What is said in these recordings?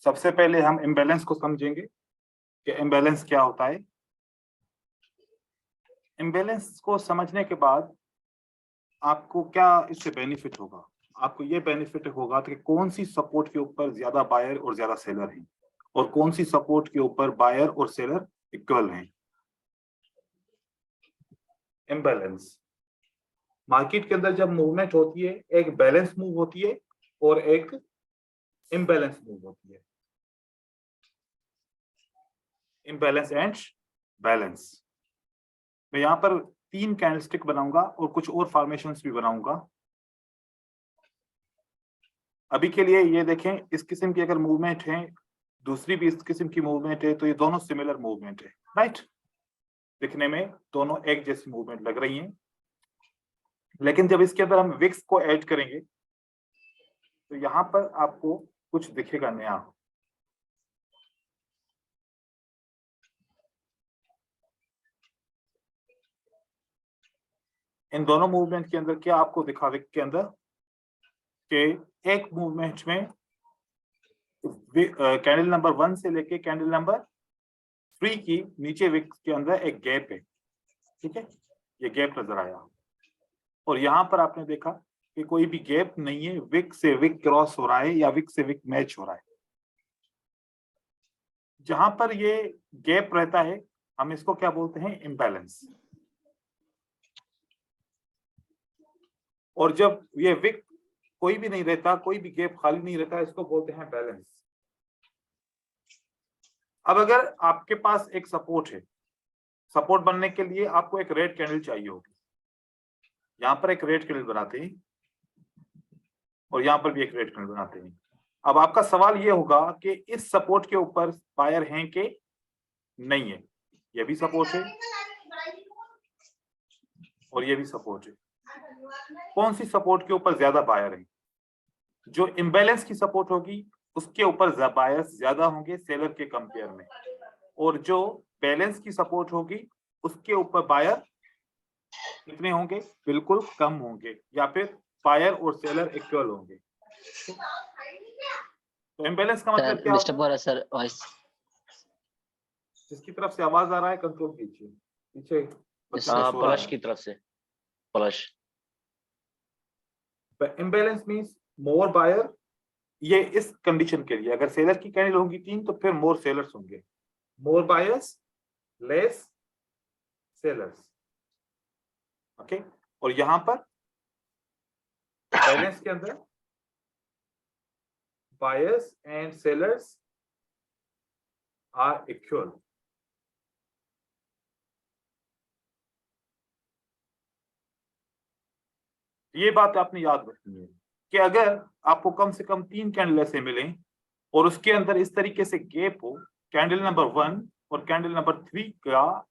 सबसे पहले हम इम्बैलेंस को समझेंगे कि इम्बैलेंस क्या होता है। इम्बैलेंस को समझने के बाद आपको क्या इससे बेनिफिट होगा? आपको ये बेनिफिट होगा कि कौन सी सपोर्ट के ऊपर ज्यादा बायर और ज्यादा सेलर हैं और कौन सी सपोर्ट के ऊपर बायर और सेलर इक्वल हैं। इम्बैलेंस मार्केट के अंदर जब मूवमेंट होती है, एक बैलेंस मूव होती है और एक इम्बैलेंस मूव होती है। Imbalance and balance. मैं यहां पर 3 कैंडलस्टिक बनाऊंगा और कुछ और फॉर्मेशंस भी बनाऊंगा। अभी के लिए ये देखें, इस किस्म की अगर मूवमेंट है, दूसरी भी इस किस्म की मूवमेंट है, तो ये दोनों सिमिलर मूवमेंट है, राइट। दिखने में दोनों एक जैसी मूवमेंट लग रही हैं, लेकिन जब इसके अंदर हम विक्स को ऐड करेंगे तो यहां पर आपको कुछ दिखेगा नया। इन दोनों मूवमेंट के अंदर क्या आपको दिखा विक के अंदर कि एक मूवमेंट में कैंडल नंबर 1 से लेके कैंडल नंबर 3 की नीचे विक के अंदर एक गैप है, ठीक है, ये गैप नजर आया। और यहां पर आपने देखा कि कोई भी गैप नहीं है, विक से विक क्रॉस हो रहा है या विक से विक मैच हो रहा है। जहां पर ये गैप रहता है हम इसको क्या बोलते हैं? इम्बैलेंस। और जब ये विक कोई भी नहीं रहता, कोई भी गैप खाली नहीं रहता, इसको बोलते हैं बैलेंस। अब अगर आपके पास एक सपोर्ट है, सपोर्ट बनने के लिए आपको एक रेड कैंडल चाहिए होगी। यहां पर एक रेड कैंडल बनाते हैं और यहां पर भी एक रेड कैंडल बनाते हैं। अब आपका सवाल ये होगा कि इस सपोर्ट के ऊपर बायर हैं कि नहीं है। ये भी सपोर्ट है और ये भी सपोर्ट है। कौन सी सपोर्ट के ऊपर ज्यादा बायर है? जो इम्बैलेंस की सपोर्ट होगी उसके ऊपर बायर्स ज्यादा होंगे सेलर के कंपेयर में, और जो बैलेंस की सपोर्ट होगी उसके ऊपर बायर कितने होंगे? बिल्कुल कम होंगे, या फिर बायर और सेलर इक्वल होंगे। तो इम्बैलेंस का मतलब क्या डिस्टर्ब हो रहा है सर वॉइस। जिसकी तरफ से आवाज आ रहा है कंट्रोल कीजिए, पीछे पलश की तरफ से पलश। Imbalance means more buyer. ये इस कंडीशन के लिए अगर सेलर की कैंडल होंगी 3 तो फिर मोर सेलर्स होंगे, more buyers less sellers, okay. और यहां पर बैलेंस के अंदर buyers and sellers are equal. ये बात आपने याद रखनी है कि अगर आपको कम से कम 3 कैंडल ऐसे मिले और उसके अंदर इस तरीके से गैप हो, कैंडल नंबर 1 और कैंडल नंबर 3 का,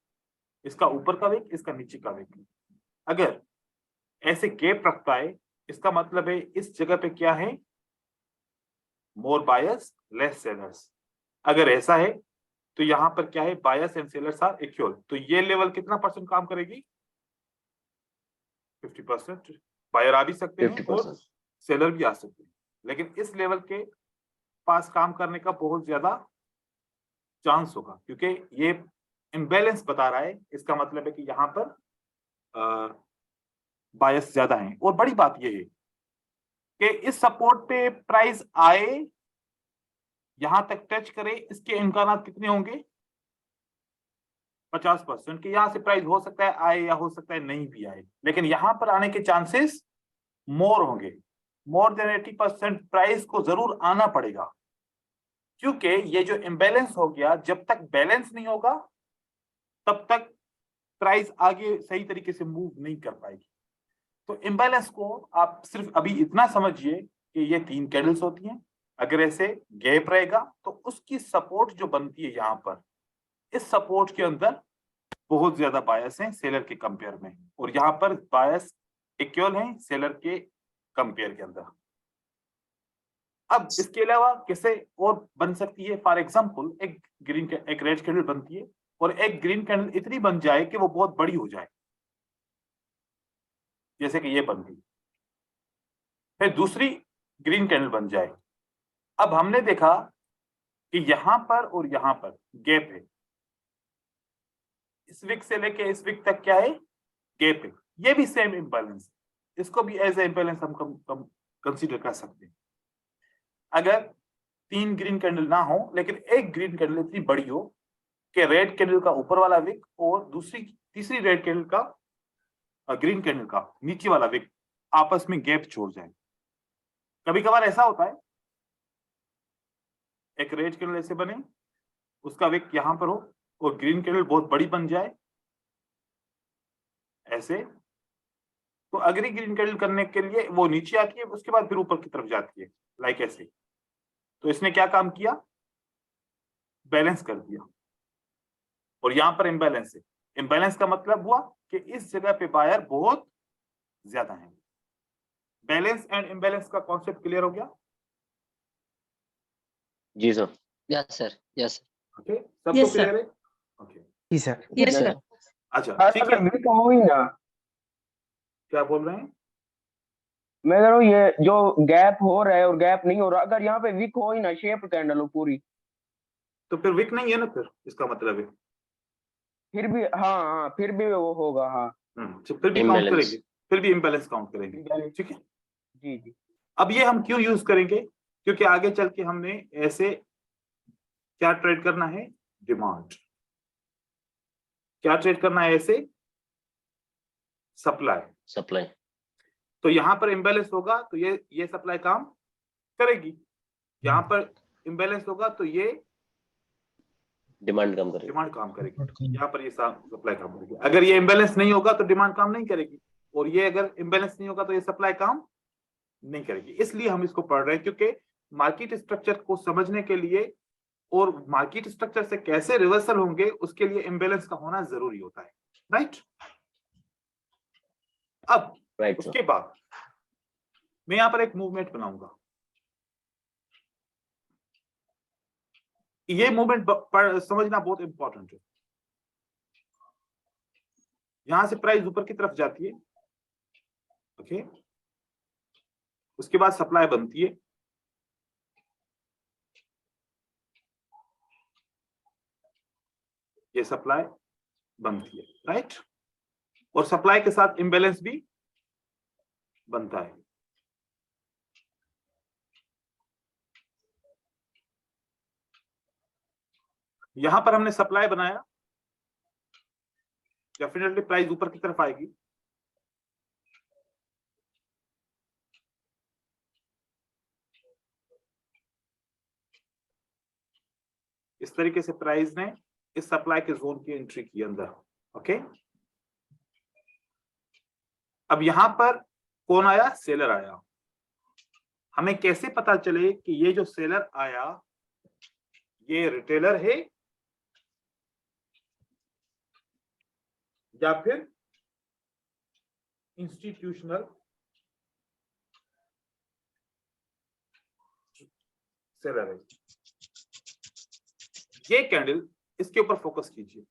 इसका ऊपर का विक इसका नीचे का विक, अगर ऐसे गैप रखता है इसका मतलब है इस जगह पे क्या है? More buyers less sellers. अगर ऐसा है तो यहां पर क्या है? Buyers and sellers are equal. तो ये लेवल कितना परसेंट काम करेगी? 50%। बायर आ भी सकते हैं और सेलर भी आ सकते हैं, लेकिन इस लेवल के पास काम करने का बहुत ज्यादा चांस होगा क्योंकि ये इम्बैलेंस बता रहा है। इसका मतलब है कि यहाँ पर बायस ज्यादा है। और बड़ी बात ये है कि इस सपोर्ट पे प्राइस आए, यहां तक टच करे, इसके इम्कानात कितने होंगे? 50% कि यहां से प्राइस हो सकता है आए या हो सकता है नहीं भी आए, लेकिन यहां पर आने के चांसेस मोर होंगे। मोर देन 80% प्राइस को जरूर आना पड़ेगा, क्योंकि ये जो इम्बैलेंस हो गया, जब तक बैलेंस नहीं होगा तब तक प्राइस आगे सही तरीके से मूव नहीं कर पाएगी। तो इम्बैलेंस को आप सिर्फ अभी इतना समझिए कि ये 3 कैंडल्स होती हैं, अगर ऐसे गैप रहेगा तो उसकी सपोर्ट जो बनती है यहां पर, इस सपोर्ट के अंदर बहुत ज्यादा बायस हैं सेलर के कंपेयर में, और यहां पर बायस इक्वल हैं सेलर के कंपेयर के अंदर। अब इसके अलावा कैसे और बन सकती है? फॉर एग्जांपल एक रेड कैंडल बनती है और एक ग्रीन कैंडल इतनी बन जाए कि वो बहुत बड़ी हो जाए, जैसे कि ये बन गई, फिर दूसरी ग्रीन कैंडल बन जाए। अब हमने देखा कि यहां पर और यहां पर गैप है, इस विक से लेके इस विक तक क्या है, गैप है, ये भी सेम इम्बैलेंस है, इसको भी एज ए इम्बैलेंस हम कंसीडर कर सकते हैं। अगर 3 ग्रीन कैंडल ना हो लेकिन एक ग्रीन कैंडल इतनी बड़ी हो कि रेड कैंडल का ऊपर वाला विक और तीसरी रेड कैंडल का ग्रीन कैंडल का नीचे वाला विक आपस में गैप छोड़ जाए। कभी कभार ऐसा होता है, एक रेड कैंडल ऐसे बने, उसका विक यहां पर हो और ग्रीन कैंडल बहुत बड़ी बन जाए ऐसे, तो अगली ग्रीन कैंडल करने के लिए वो नीचे आती है, उसके बाद फिर ऊपर की तरफ जाती है, लाइक ऐसे। तो इसने क्या काम किया, बैलेंस कर दिया, और यहां पर इम्बैलेंस है। इम्बैलेंस का मतलब हुआ कि इस जगह पे बायर बहुत ज्यादा है। बैलेंस एंड इम्बैलेंस का कॉन्सेप्ट क्लियर हो गया? जी sir. Yes sir, yes sir. Okay, सबको क्लियर है? ओके, जी सर। Yes sir. अच्छा ठीक है। अगर विक हो ही ना, क्या बोल रहे हैं? मैं कह रहा हूँ ये जो गैप हो रहा है और गैप नहीं हो रहा, अगर यहाँ पे विक हो ही ना, शेप कैंडल हो पूरी, तो फिर विक नहीं है ना, फिर इसका मतलब है फिर भी हाँ हाँ, फिर भी वो होगा। हाँ तो फिर भी काउंट Imbalance. करेंगे, फिर भी इम्बैलेंस काउंट करेंगे, ठीक है। जी जी। अब ये हम क्यों यूज करेंगे, क्योंकि आगे चल के हमने ऐसे क्या ट्रेड करना है, डिमांड। क्या ट्रेड करना है ऐसे, सप्लाई। सप्लाई। तो यहां पर इम्बैलेंस होगा तो ये सप्लाई काम करेगी, यहां पर इम्बैलेंस होगा तो ये डिमांड कम करेगी। डिमांड काम करेगी, यहाँ पर ये सप्लाई काम करेगी। अगर ये इम्बैलेंस नहीं होगा तो डिमांड काम नहीं करेगी, और ये अगर इम्बैलेंस नहीं होगा तो ये सप्लाई काम नहीं करेगी। इसलिए हम इसको पढ़ रहे हैं, क्योंकि मार्केट स्ट्रक्चर को समझने के लिए और मार्केट स्ट्रक्चर से कैसे रिवर्सल होंगे उसके लिए इम्बैलेंस का होना जरूरी होता है, राइट। अब राइट उसके बाद मैं यहां पर एक मूवमेंट बनाऊंगा, ये मूवमेंट समझना बहुत इंपॉर्टेंट है। यहां से प्राइस ऊपर की तरफ जाती है, ओके, उसके बाद सप्लाई बनती है, ये सप्लाई बनती है, राइट, और सप्लाई के साथ इम्बैलेंस भी बनता है। यहां पर हमने सप्लाई बनाया, डेफिनेटली प्राइस ऊपर की तरफ आएगी, इस तरीके से प्राइस ने इस सप्लाई के जोन की एंट्री की अंदर, ओके। अब यहां पर कौन आया, सेलर आया। हमें कैसे पता चले कि ये जो सेलर आया ये रिटेलर है या फिर इंस्टीट्यूशनल सेलर है? ये कैंडल, इसके ऊपर फोकस कीजिए,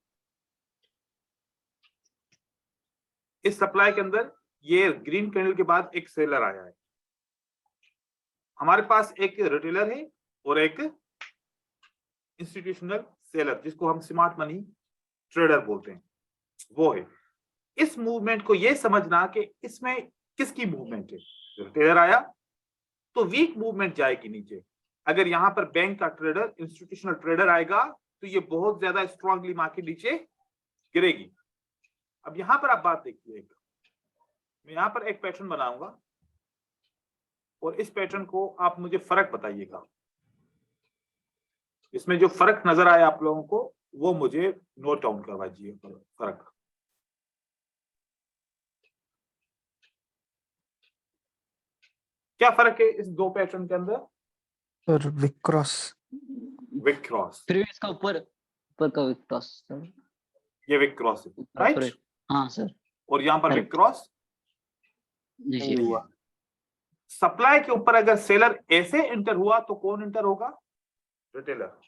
इस सप्लाई के अंदर ये ग्रीन कैंडल के बाद एक सेलर आया है। हमारे पास एक रिटेलर है और एक इंस्टीट्यूशनल सेलर, जिसको हम स्मार्ट मनी ट्रेडर बोलते हैं, वो है। इस मूवमेंट को ये समझना कि इसमें किसकी मूवमेंट है। रिटेलर आया तो वीक मूवमेंट जाएगी नीचे। अगर यहां पर बैंक का ट्रेडर, इंस्टीट्यूशनल ट्रेडर आएगा तो ये बहुत ज्यादा स्ट्रांगली मार्केट नीचे गिरेगी। अब यहां पर आप बात देखिए, मैं यहां पर एक पैटर्न बनाऊंगा और इस पैटर्न को आप मुझे फर्क बताइएगा, इसमें जो फर्क नजर आए आप लोगों को वो मुझे नोट डाउन करवाइए। फर्क क्या फर्क है इस दो पैटर्न के अंदर? Sir wick cross. Wick cross, previous का ऊपर का विक क्रॉस सर, ये विक क्रॉस है, राइट। हाँ सर, और यहां पर विक Correct. क्रॉस जी नहीं जी। हुआ। सप्लाई के ऊपर अगर सेलर ऐसे एंटर हुआ तो कौन एंटर होगा? रिटेलर।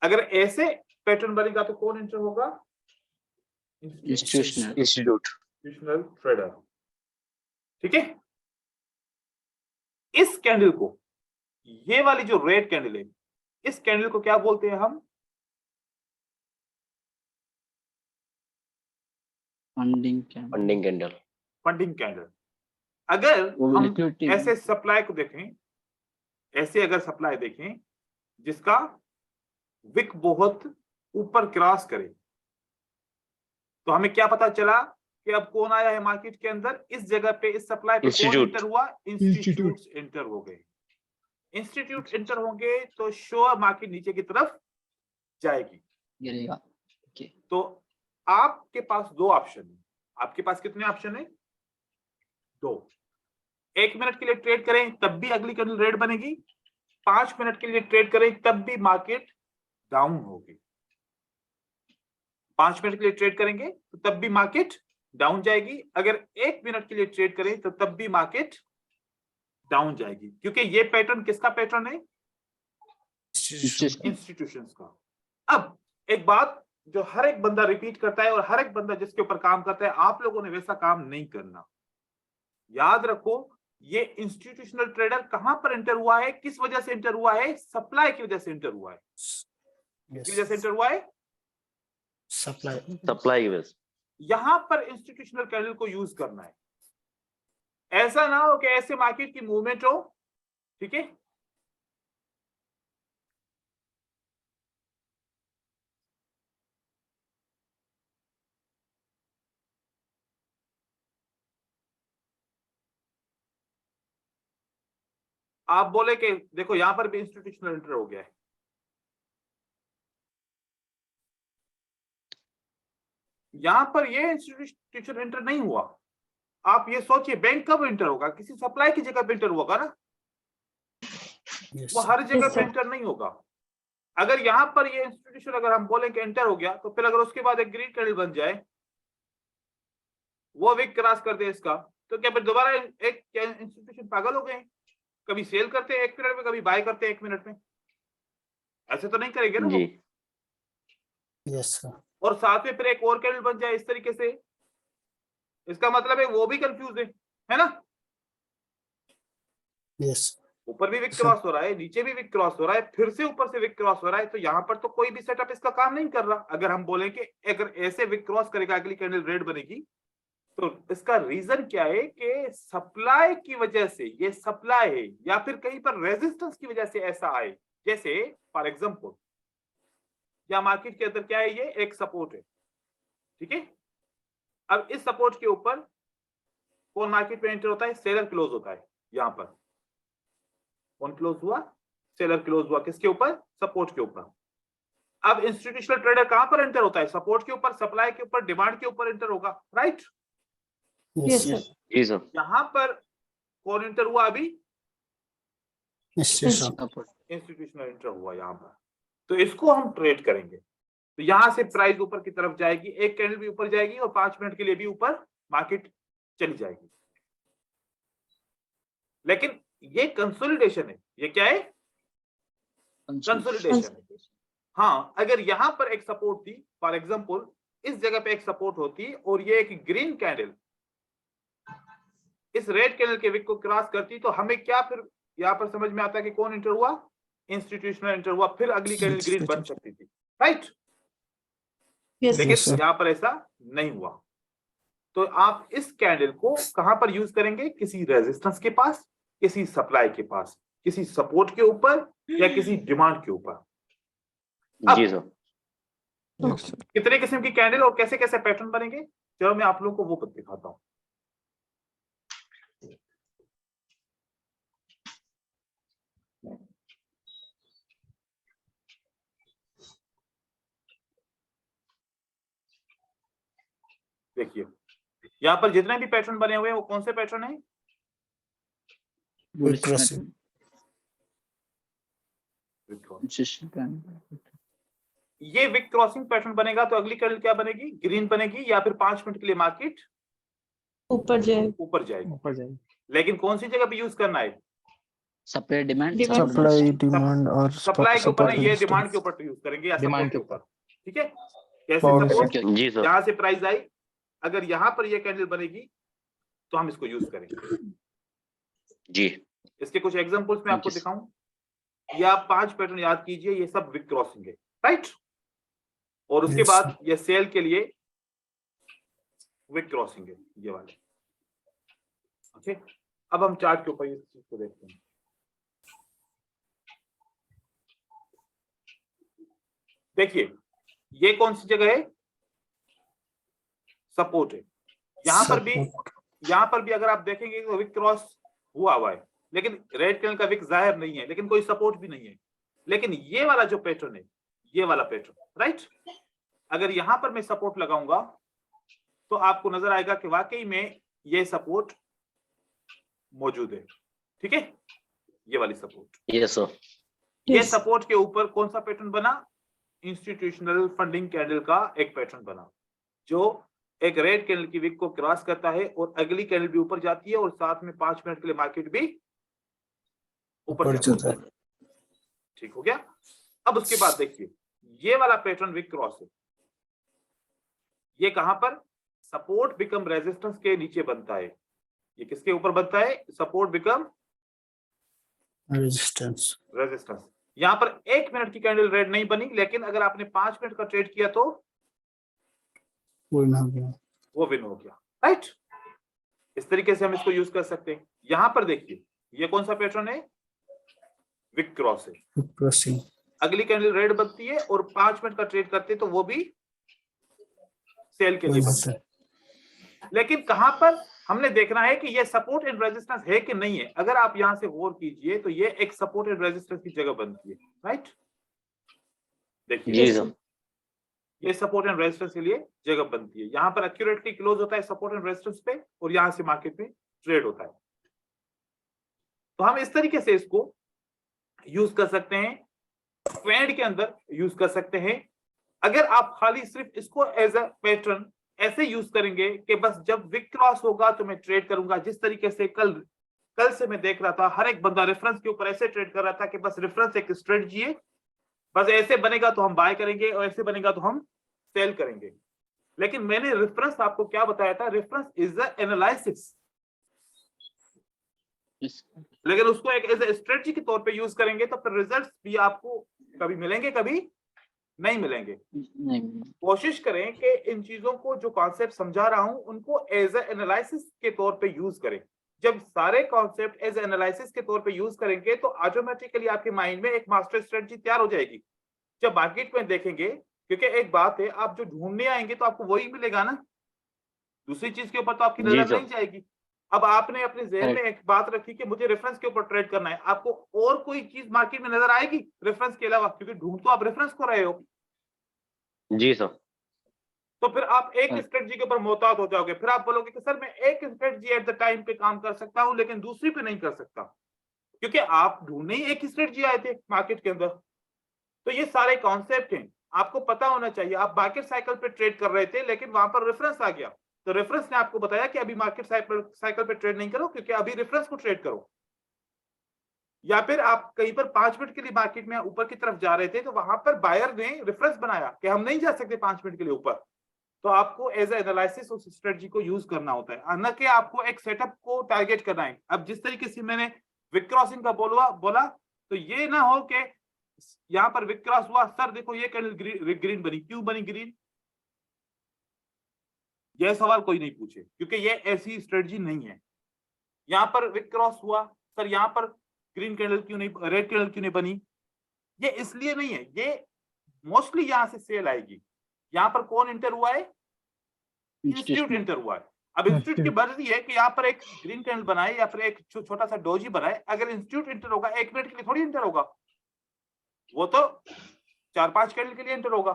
अगर ऐसे पैटर्न बनेगा तो कौन एंटर होगा? इंस्टीट्यूशनल ट्रेडर, ठीक है। इस कैंडल को ये वाली जो रेड कैंडल है, इस कैंडल को क्या बोलते हैं हम? Funding candle. Funding candle. Funding candle. अगर वो हम liquidity- ऐसे सप्लाई को देखें, ऐसे अगर सप्लाई देखें जिसका विक बहुत ऊपर क्रॉस करे, तो हमें क्या पता चला कि अब कौन आया है मार्केट के अंदर? इस जगह पे, इस सप्लाई पे कौन Institute। एंटर हुआ? इंस्टीट्यूट्स एंटर हो गए। इंस्टीट्यूट एंटर होंगे तो श्योर मार्केट नीचे की तरफ जाएगी। गिरेगा। ओके। तो आपके पास दो ऑप्शन है। आपके पास कितने ऑप्शन है? दो। 1 मिनट के लिए ट्रेड करें तब भी अगली कैंडल रेड बनेगी, 5 मिनट के लिए ट्रेड करें तब भी मार्केट डाउन होगी। 5 मिनट के लिए ट्रेड करेंगे तो तब भी मार्केट डाउन जाएगी, अगर 1 मिनट के लिए ट्रेड करें तो तब भी मार्केट डाउन जाएगी, क्योंकि ये पैटर्न किसका पैटर्न है? इंस्टीट्यूशंस का। अब एक बात जो हर एक बंदा रिपीट करता है और हर एक बंदा जिसके ऊपर काम करता है, आप लोगों ने वैसा काम नहीं करना। याद रखो, ये इंस्टीट्यूशनल ट्रेडर कहां पर एंटर हुआ है? किस वजह से एंटर हुआ है? सप्लाई की वजह से एंटर हुआ है। किस वजह से एंटर हुआ है? सप्लाई। सप्लाई की वजह से। यहां पर इंस्टीट्यूशनल कैंडल को यूज करना है। ऐसा ना हो कि ऐसे मार्केट की मूवमेंट हो, ठीक है, आप बोले कि देखो यहां पर भी इंस्टीट्यूशनल एंटर हो गया है, यहां पर ये इंस्टीट्यूशन एंटर नहीं हुआ। आप ये सोचिए बैंक कब एंटर होगा? किसी सप्लाई की जगह पे एंटर होगा ना, वो हर जगह पे एंटर नहीं होगा। अगर यहां पर ये इंस्टीट्यूशन अगर हम बोले कि एंटर हो गया, तो फिर अगर उसके बाद एक ग्रीन कैंडल बन जाए, वो विक क्रॉस कर दे इसका, तो क्या फिर दोबारा एक इंस्टीट्यूशन पागल हो गए? कभी सेल करते हैं 1 मिनट में, कभी बाय करते हैं 1 मिनट में, ऐसे तो नहीं करेंगे ना वो। जी। Yes sir. और साथ में फिर एक और कैंडल बन जाए इस तरीके से, इसका मतलब है वो भी कंफ्यूज है ना? यस ऊपर भी विक क्रॉस हो रहा है, नीचे भी विक क्रॉस हो रहा है, फिर से ऊपर से विक क्रॉस हो रहा है, तो यहां पर तो कोई भी सेटअप इसका काम नहीं कर रहा। अगर हम बोलें कि अगर ऐसे विक क्रॉस करेगा अगली कैंडल रेड बनेगी, तो इसका रीजन क्या है? कि सप्लाई की वजह से ये सप्लाई है, या फिर कहीं पर रेजिस्टेंस की वजह से ऐसा आए। जैसे फॉर एग्जांपल या मार्केट के अंदर क्या है? ये एक सपोर्ट है, ठीक है। अब इस सपोर्ट के ऊपर कौन मार्केट में एंटर होता है? सेलर क्लोज होता है। यहां पर कौन क्लोज हुआ? सेलर क्लोज हुआ। किसके ऊपर? सपोर्ट के ऊपर। अब इंस्टीट्यूशनल ट्रेडर कहां पर एंटर होता है? सपोर्ट के ऊपर, सप्लाई के ऊपर, डिमांड के ऊपर एंटर होगा, राइट? यस जी सर। यहां पर कौन एंटर हुआ? अभी सपोर्ट। इंस्टीट्यूशनल एंटर हुआ यहां पर, तो इसको हम ट्रेड करेंगे। तो यहां से प्राइस ऊपर की तरफ जाएगी, एक कैंडल भी ऊपर जाएगी और 5 मिनट के लिए भी ऊपर मार्केट चली जाएगी। लेकिन ये कंसोलिडेशन है। ये क्या है? कंसोलिडेशन है। हाँ, अगर यहां पर एक सपोर्ट थी, फॉर एग्जांपल इस जगह पे एक सपोर्ट होती और ये एक ग्रीन कैंडल इस रेड कैंडल के विक को क्रॉस करती, तो हमें क्या फिर यहां पर समझ में आता है कि कौन एंटर हुआ? इंस्टीट्यूशनल एंटर हुआ। फिर अगली कैंडल ग्रीन बन सकती थी, राइट? लेकिन यहां पर ऐसा नहीं हुआ। तो आप इस कैंडल को कहां पर यूज करेंगे? किसी रेजिस्टेंस के पास, किसी सप्लाई के पास, किसी सपोर्ट के ऊपर या किसी डिमांड के ऊपर। जी सर। कितने किस्म की कैंडल और कैसे कैसे पैटर्न बनेंगे, चलो मैं आप लोगों को वो दिखाता हूं। देखिए यहां पर जितने भी पैटर्न बने हुए हैं वो कौन से पैटर्न है? ये विक क्रॉसिंग पैटर्न बनेगा तो अगली कैंडल क्या बनेगी? ग्रीन बनेगी, या फिर 5 मिनट के लिए मार्केट ऊपर जाएगी। लेकिन कौन सी जगह पे यूज करना है? Supply demand. सप्लाई डिमांड और सप्लाई के ऊपर नहीं, ये resistance। डिमांड के ऊपर यूज करेंगे या सपोर्ट के ऊपर, ठीक है। कैसे? Power सपोर्ट जी सर। यहां से प्राइस आई, अगर यहां पर ये कैंडल बनेगी तो हम इसको यूज करेंगे। जी। इसके कुछ एग्जांपल्स मैं आपको दिखाऊं। ये आप 5 पैटर्न याद कीजिए, ये सब विक क्रॉसिंग है, राइट। और उसके Yes, बाद ये सेल के लिए विक क्रॉसिंग है, ये वाले। ओके, अब हम चार्ट के ऊपर इस चीज को देखते हैं। देखिए ये कौन सी जगह है, सपोर्ट है। यहाँ पर भी अगर आप देखेंगे तो विक क्रॉस हुआ हुआ है, लेकिन रेड कैंडल का विक जाहिर नहीं है, लेकिन कोई सपोर्ट भी नहीं है। लेकिन ये वाला जो पैटर्न है, ये वाला पैटर्न, राइट, अगर यहां पर मैं सपोर्ट लगाऊंगा तो आपको नजर आएगा कि वाकई में ये सपोर्ट मौजूद है, ठीक है, ये वाली सपोर्ट। Yes sir. ये सपोर्ट के ऊपर कौन सा पैटर्न बना, इंस्टीट्यूशनल फंडिंग कैंडल का एक पैटर्न बना, जो एक रेड कैंडल की विक को क्रॉस करता है और अगली कैंडल भी ऊपर जाती है और साथ में 5 मिनट के लिए मार्केट भी ऊपर जाता है। ठीक हो गया। अब उसके बाद देखिए ये वाला पैटर्न विक क्रॉस है, ये कहां पर, सपोर्ट बिकम रेजिस्टेंस के नीचे बनता है। ये किसके ऊपर बनता है, सपोर्ट बिकम रेजिस्टेंस। यहां पर 1 मिनट की कैंडल रेड नहीं बनी, लेकिन अगर आपने 5 मिनट का ट्रेड किया तो वो विन हो गया, राइट। इस तरीके से हम इसको यूज कर सकते हैं। यहां पर देखिए ये कौन सा पैटर्न है, विक क्रॉस है। अगली कैंडल रेड बनती है और 5 मिनट का ट्रेड करते हैं तो वो भी सेल के लिए बनता है। लेकिन कहां पर हमने देखना है कि ये सपोर्ट एंड रेजिस्टेंस है कि नहीं है। अगर आप यहां से गौर कीजिए तो ये एक सपोर्ट एंड रेजिस्टेंस की जगह बनती है, राइट। देखिए ये सपोर्ट एंड रेजिस्टेंस के लिए जगह बनती है। यहां पर एक्यूरेटली क्लोज होता है सपोर्ट एंड रेजिस्टेंस पे और यहां से मार्केट में ट्रेड होता है। तो हम इस तरीके से इसको यूज कर सकते हैं, ट्रेड के अंदर यूज कर सकते हैं। अगर आप खाली सिर्फ इसको एज अ पैटर्न ऐसे यूज करेंगे कि बस जब विक क्रॉस होगा तो मैं ट्रेड करूंगा, जिस तरीके से कल से मैं देख रहा था हर एक बंदा रेफरेंस के ऊपर ऐसे ट्रेड कर रहा था कि बस रेफरेंस एक स्ट्रेटजी है, बस ऐसे बनेगा तो हम बाय करेंगे और ऐसे बनेगा तो हम सेल करेंगे। लेकिन मैंने रेफरेंस आपको क्या बताया था, रेफरेंस इज अ एनालिसिस, लेकिन उसको एक एज ए स्ट्रेटजी के तौर पे यूज करेंगे तो फिर रिजल्ट्स भी आपको कभी मिलेंगे कभी नहीं मिलेंगे। कोशिश करें कि इन चीजों को जो कॉन्सेप्ट समझा रहा हूं उनको एज ए एनालिसिस के तौर पे यूज करें। जब सारे कॉन्सेप्ट एज एनालिसिस के तौर पे यूज करेंगे तो ऑटोमेटिकली आपके माइंड में एक मास्टर स्ट्रेटजी तैयार हो जाएगी। जब मार्केट में देखेंगे, क्योंकि एक बात है, आप जो ढूंढने आएंगे तो आपको वही मिलेगा ना, दूसरी चीज के ऊपर तो आपकी नजर नहीं जाएगी। अब आपने अपने ज़हन में एक बात रखी कि मुझे रेफरेंस के ऊपर ट्रेड करना है, आपको और कोई चीज मार्केट में नजर आएगी रेफरेंस के अलावा, क्योंकि ढूंढ तो आप रेफरेंस को रहे हो। जी सर। तो फिर आप एक स्ट्रेटजी के ऊपर मोहतात हो जाओगे। फिर आप बोलोगे कि सर मैं एक स्ट्रेटजी एट द टाइम पे काम कर सकता हूं लेकिन दूसरी पे नहीं कर सकता, क्योंकि आप ढूंढने ही एक स्ट्रेटजी आए थे मार्केट के अंदर। तो ये सारे कॉन्सेप्ट हैं, आपको पता होना चाहिए। आप मार्केट साइकिल पे ट्रेड कर रहे थे लेकिन वहां पर रेफरेंस आ गया, तो रेफरेंस ने आपको बताया कि अभी मार्केट साइकिल पे ट्रेड नहीं करो, क्योंकि अभी रेफरेंस को ट्रेड करो। या फिर आप कहीं पर 5 मिनट के लिए मार्केट में ऊपर की तरफ जा रहे थे तो वहां पर बायर ने रेफरेंस बनाया कि हम नहीं जा सकते 5 मिनट के लिए ऊपर, तो आपको एज एनालिसिस उस स्ट्रेटजी को यूज करना होता है, न कि आपको एक सेटअप को टारगेट करना है। अब जिस तरीके से मैंने विक क्रॉसिंग का बोला तो ये ना हो कि यहां पर विक क्रॉस हुआ, सर देखो ये कैंडल ग्रीन बनी, क्यों बनी ग्रीन, यह सवाल कोई नहीं पूछे, क्योंकि ये ऐसी स्ट्रेटजी नहीं है। यहां पर विक क्रॉस हुआ, सर यहां पर ग्रीन कैंडल क्यों नहीं, रेड कैंडल क्यों नहीं बनी, ये इसलिए नहीं है, ये मोस्टली यहां से सेल आएगी। यहां पर कौन इंटर हुआ है, इंस्टीट्यूट इंटर हुआ है। अब इंस्टीट्यूट की मर्जी है कि यहाँ पर एक ग्रीन कैंडल बनाए या फिर एक छोटा सा डोजी बनाए। अगर इंस्टीट्यूट इंटर होगा 1 मिनट के लिए थोड़ी इंटर होगा, वो तो 4-5 कैंडल के लिए इंटर होगा।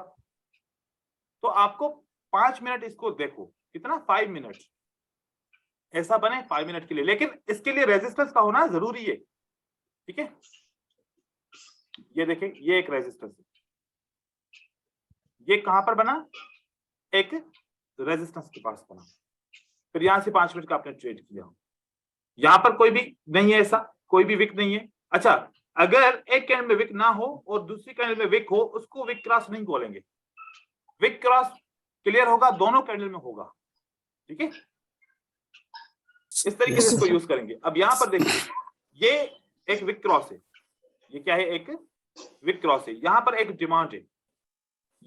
तो आपको 5 मिनट इसको देखो, कितना 5 मिनट ऐसा बने 5 मिनट के लिए, लेकिन इसके लिए रेजिस्टेंस का होना जरूरी है, ठीक है। ये देखें, ये एक रेजिस्टेंस है, ये कहां पर बना, एक रेजिस्टेंस के पास बना। फिर यहां से 5 मिनट का आपने ट्रेड किया, यहां पर कोई भी नहीं है, ऐसा कोई भी विक नहीं है। अच्छा, अगर एक कैंडल में विक ना हो और दूसरी कैंडल में विक हो, उसको विक क्रॉस नहीं बोलेंगे। विक क्रॉस क्लियर होगा, दोनों कैंडल में होगा, ठीक है। इस तरीके से इसको यूज करेंगे। अब यहां पर देखिए, ये एक विक क्रॉस है, ये क्या है, एक विक क्रॉस है। यहां पर एक डिमांड है,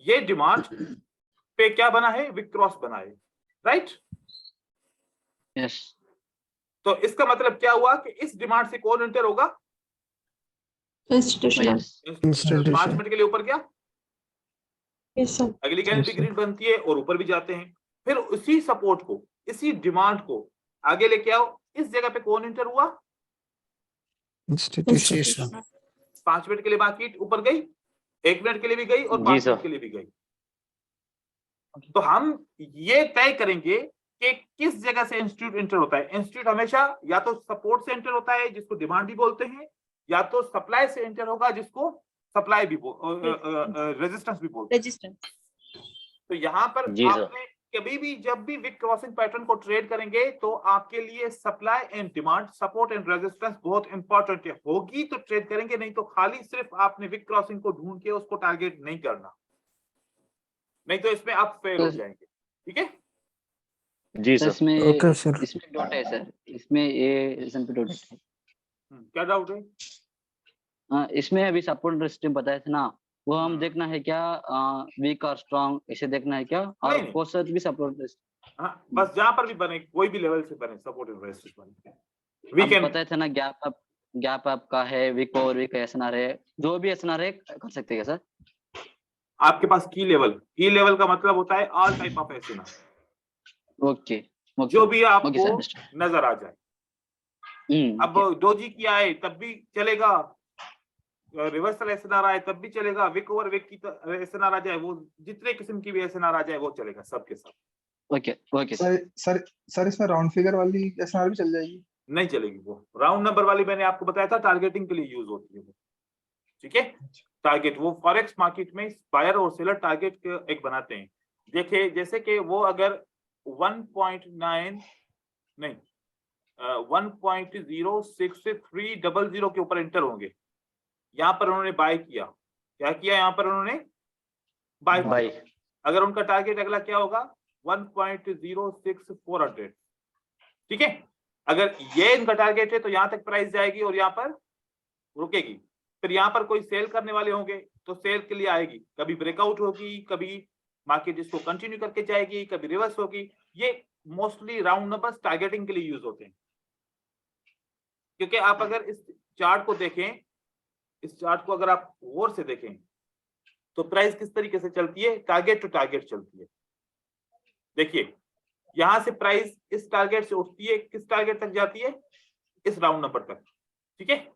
ये डिमांड पे क्या बना है, विक क्रॉस बना है, राइट। यस तो इसका मतलब क्या हुआ कि इस डिमांड से कौन एंटर होगा, इंस्टीट्यूशन। Yes 5 Institution. मिनट के लिए ऊपर गया, यस सर। अगली कैंडल भी Yes, sir. ग्रीन बनती है और ऊपर भी जाते हैं। फिर उसी सपोर्ट को, इसी डिमांड को आगे लेके आओ, इस जगह पे कौन एंटर हुआ, Institution. इंस्टीट्यूशन। 5 मिनट के लिए मार्केट ऊपर गई, 1 मिनट के लिए भी गई और जी 5 सर। मिनट के लिए भी गई। तो हम ये तय करेंगे कि किस जगह से इंस्टीट्यूट एंटर होता है। इंस्टीट्यूट हमेशा या तो सपोर्ट से एंटर होता है जिसको डिमांड भी बोलते हैं, या तो सप्लाई से एंटर होगा जिसको सप्लाई भी रेजिस्टेंस भी बोलते हैं। रेजिस्टेंस। तो यहाँ पर जी सर। आपने कभी भी जब भी विक क्रॉसिंग पैटर्न को ट्रेड करेंगे तो आपके लिए supply and demand, support and resistance बहुत इंपॉर्टेंट है। होगी तो ट्रेड करेंगे, नहीं तो खाली सिर्फ आपने विक क्रॉसिंग को ढूंढ के उसको टारगेट नहीं करना, नहीं तो इसमें आप फेल हो जाएंगे। ठीक है, जी सर सर। Okay, sir. इसमें डॉट है सर, इसमें ये रीजन पे डॉट है। क्या डाउट है? हाँ, इसमें अभी सपोर्ट रेजिस्टेंस बताया था ना, वो हम देखना है क्या, वीक और स्ट्रांग ऐसे देखना है क्या, और नहीं। कोसत भी सपोर्ट हाँ, बस जहां पर भी बने, कोई भी लेवल से बने, सपोर्ट एंड रेजिस्टेंस बने, वी कैन। बताया था ना, गैप अप का है, वीक और वीक एसएनआर है, जो भी एसएनआर है कर सकते हैं सर। आपके पास की लेवल का मतलब होता है all type of SNR, okay जो भी ओके आपको सर। नजर आ जाए। अब डोजी की आए तब भी चलेगा, रिवर्सल एसएनआर आए तब भी चलेगा, विक ओवर विक की एसएनआर आ जाए, वो जितने किस्म की भी एसएनआर आ जाए वो चलेगा सबके सब। ओके ओके सर इसमें राउंड फिगर वाली एसएनआर भी चल जाएगी? नहीं चलेगी, वो राउंड नंबर वाली मैंने आपको बताया था, टारगेटिंग के लिए यूज होती है वो। ठीक है, टारगेट वो फॉरेक्स मार्केट में बायर और सेलर टारगेट एक बनाते हैं। देखिए जैसे कि वो अगर 1.9 नहीं 1.06300 के ऊपर एंटर होंगे, यहाँ पर उन्होंने बाय किया, क्या किया यहाँ पर उन्होंने बाय बाय। किया। अगर उनका टारगेट अगला क्या होगा 1.06400। ठीक है, अगर ये इनका टारगेट है तो यहाँ तक प्राइस जाएगी और यहाँ पर रुकेगी। फिर यहाँ पर कोई सेल करने वाले होंगे तो सेल के लिए आएगी, कभी ब्रेकआउट होगी, कभी मार्केट इसको कंटिन्यू करके जाएगी, कभी रिवर्स होगी। ये मोस्टली राउंड नंबर्स टारगेटिंग के लिए यूज होते हैं। क्योंकि आप अगर इस चार्ट को देखें, इस चार्ट को अगर आप गौर से देखें तो प्राइस किस तरीके से चलती है, टारगेट टू टारगेट चलती है। देखिए यहां से प्राइस इस टारगेट से उठती है, किस टारगेट तक जाती है, इस राउंड नंबर तक। ठीक है,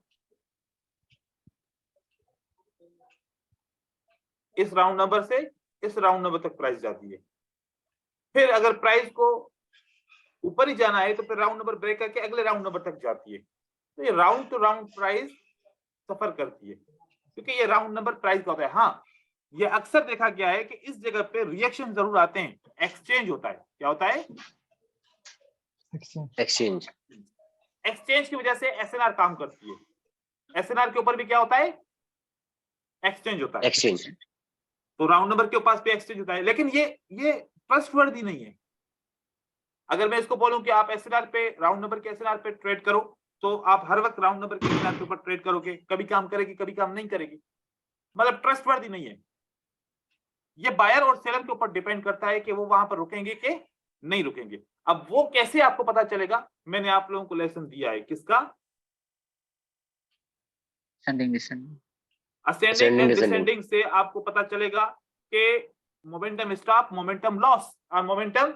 इस राउंड नंबर से इस राउंड नंबर तक प्राइस जाती है। फिर अगर प्राइस को ऊपर ही जाना है तो फिर राउंड नंबर ब्रेक करके अगले राउंड नंबर तक जाती है। तो ये राउंड टू राउंड प्राइस सफर करती है, क्योंकि ये राउंड नंबर प्राइस का होता है। हाँ, ये अक्सर देखा गया है कि इस जगह पे रिएक्शन जरूर आते हैं, एक्सचेंज होता है। क्या होता है? एक्सचेंज। एक्सचेंज की वजह से एसएनआर काम करती है। एसएनआर के ऊपर भी क्या होता है, एक्सचेंज होता है। एक्सचेंज। तो राउंड नंबर के पास भी एक्सचेंज होता है, लेकिन ये ट्रस्टवर्दी नहीं है। अगर मैं इसको बोलूं कि आप एसएनआर पे, राउंड नंबर के एसएनआर पे ट्रेड करो, तो आप हर वक्त राउंड नंबर के एसएनआर के ऊपर ट्रेड करोगे, कभी काम करेगी कभी काम नहीं करेगी, मतलब ट्रस्टवर्दी नहीं है। ये बायर और सेलर के ऊपर डिपेंड करता है कि वो वहां पर रुकेंगे कि नहीं रुकेंगे। अब वो कैसे आपको पता चलेगा, मैंने आप लोगों को लेसन दिया है, किसका? Sending descending. Ascending and descending। Descending से आपको पता चलेगा कि मोमेंटम स्टॉप, मोमेंटम लॉस और मोमेंटम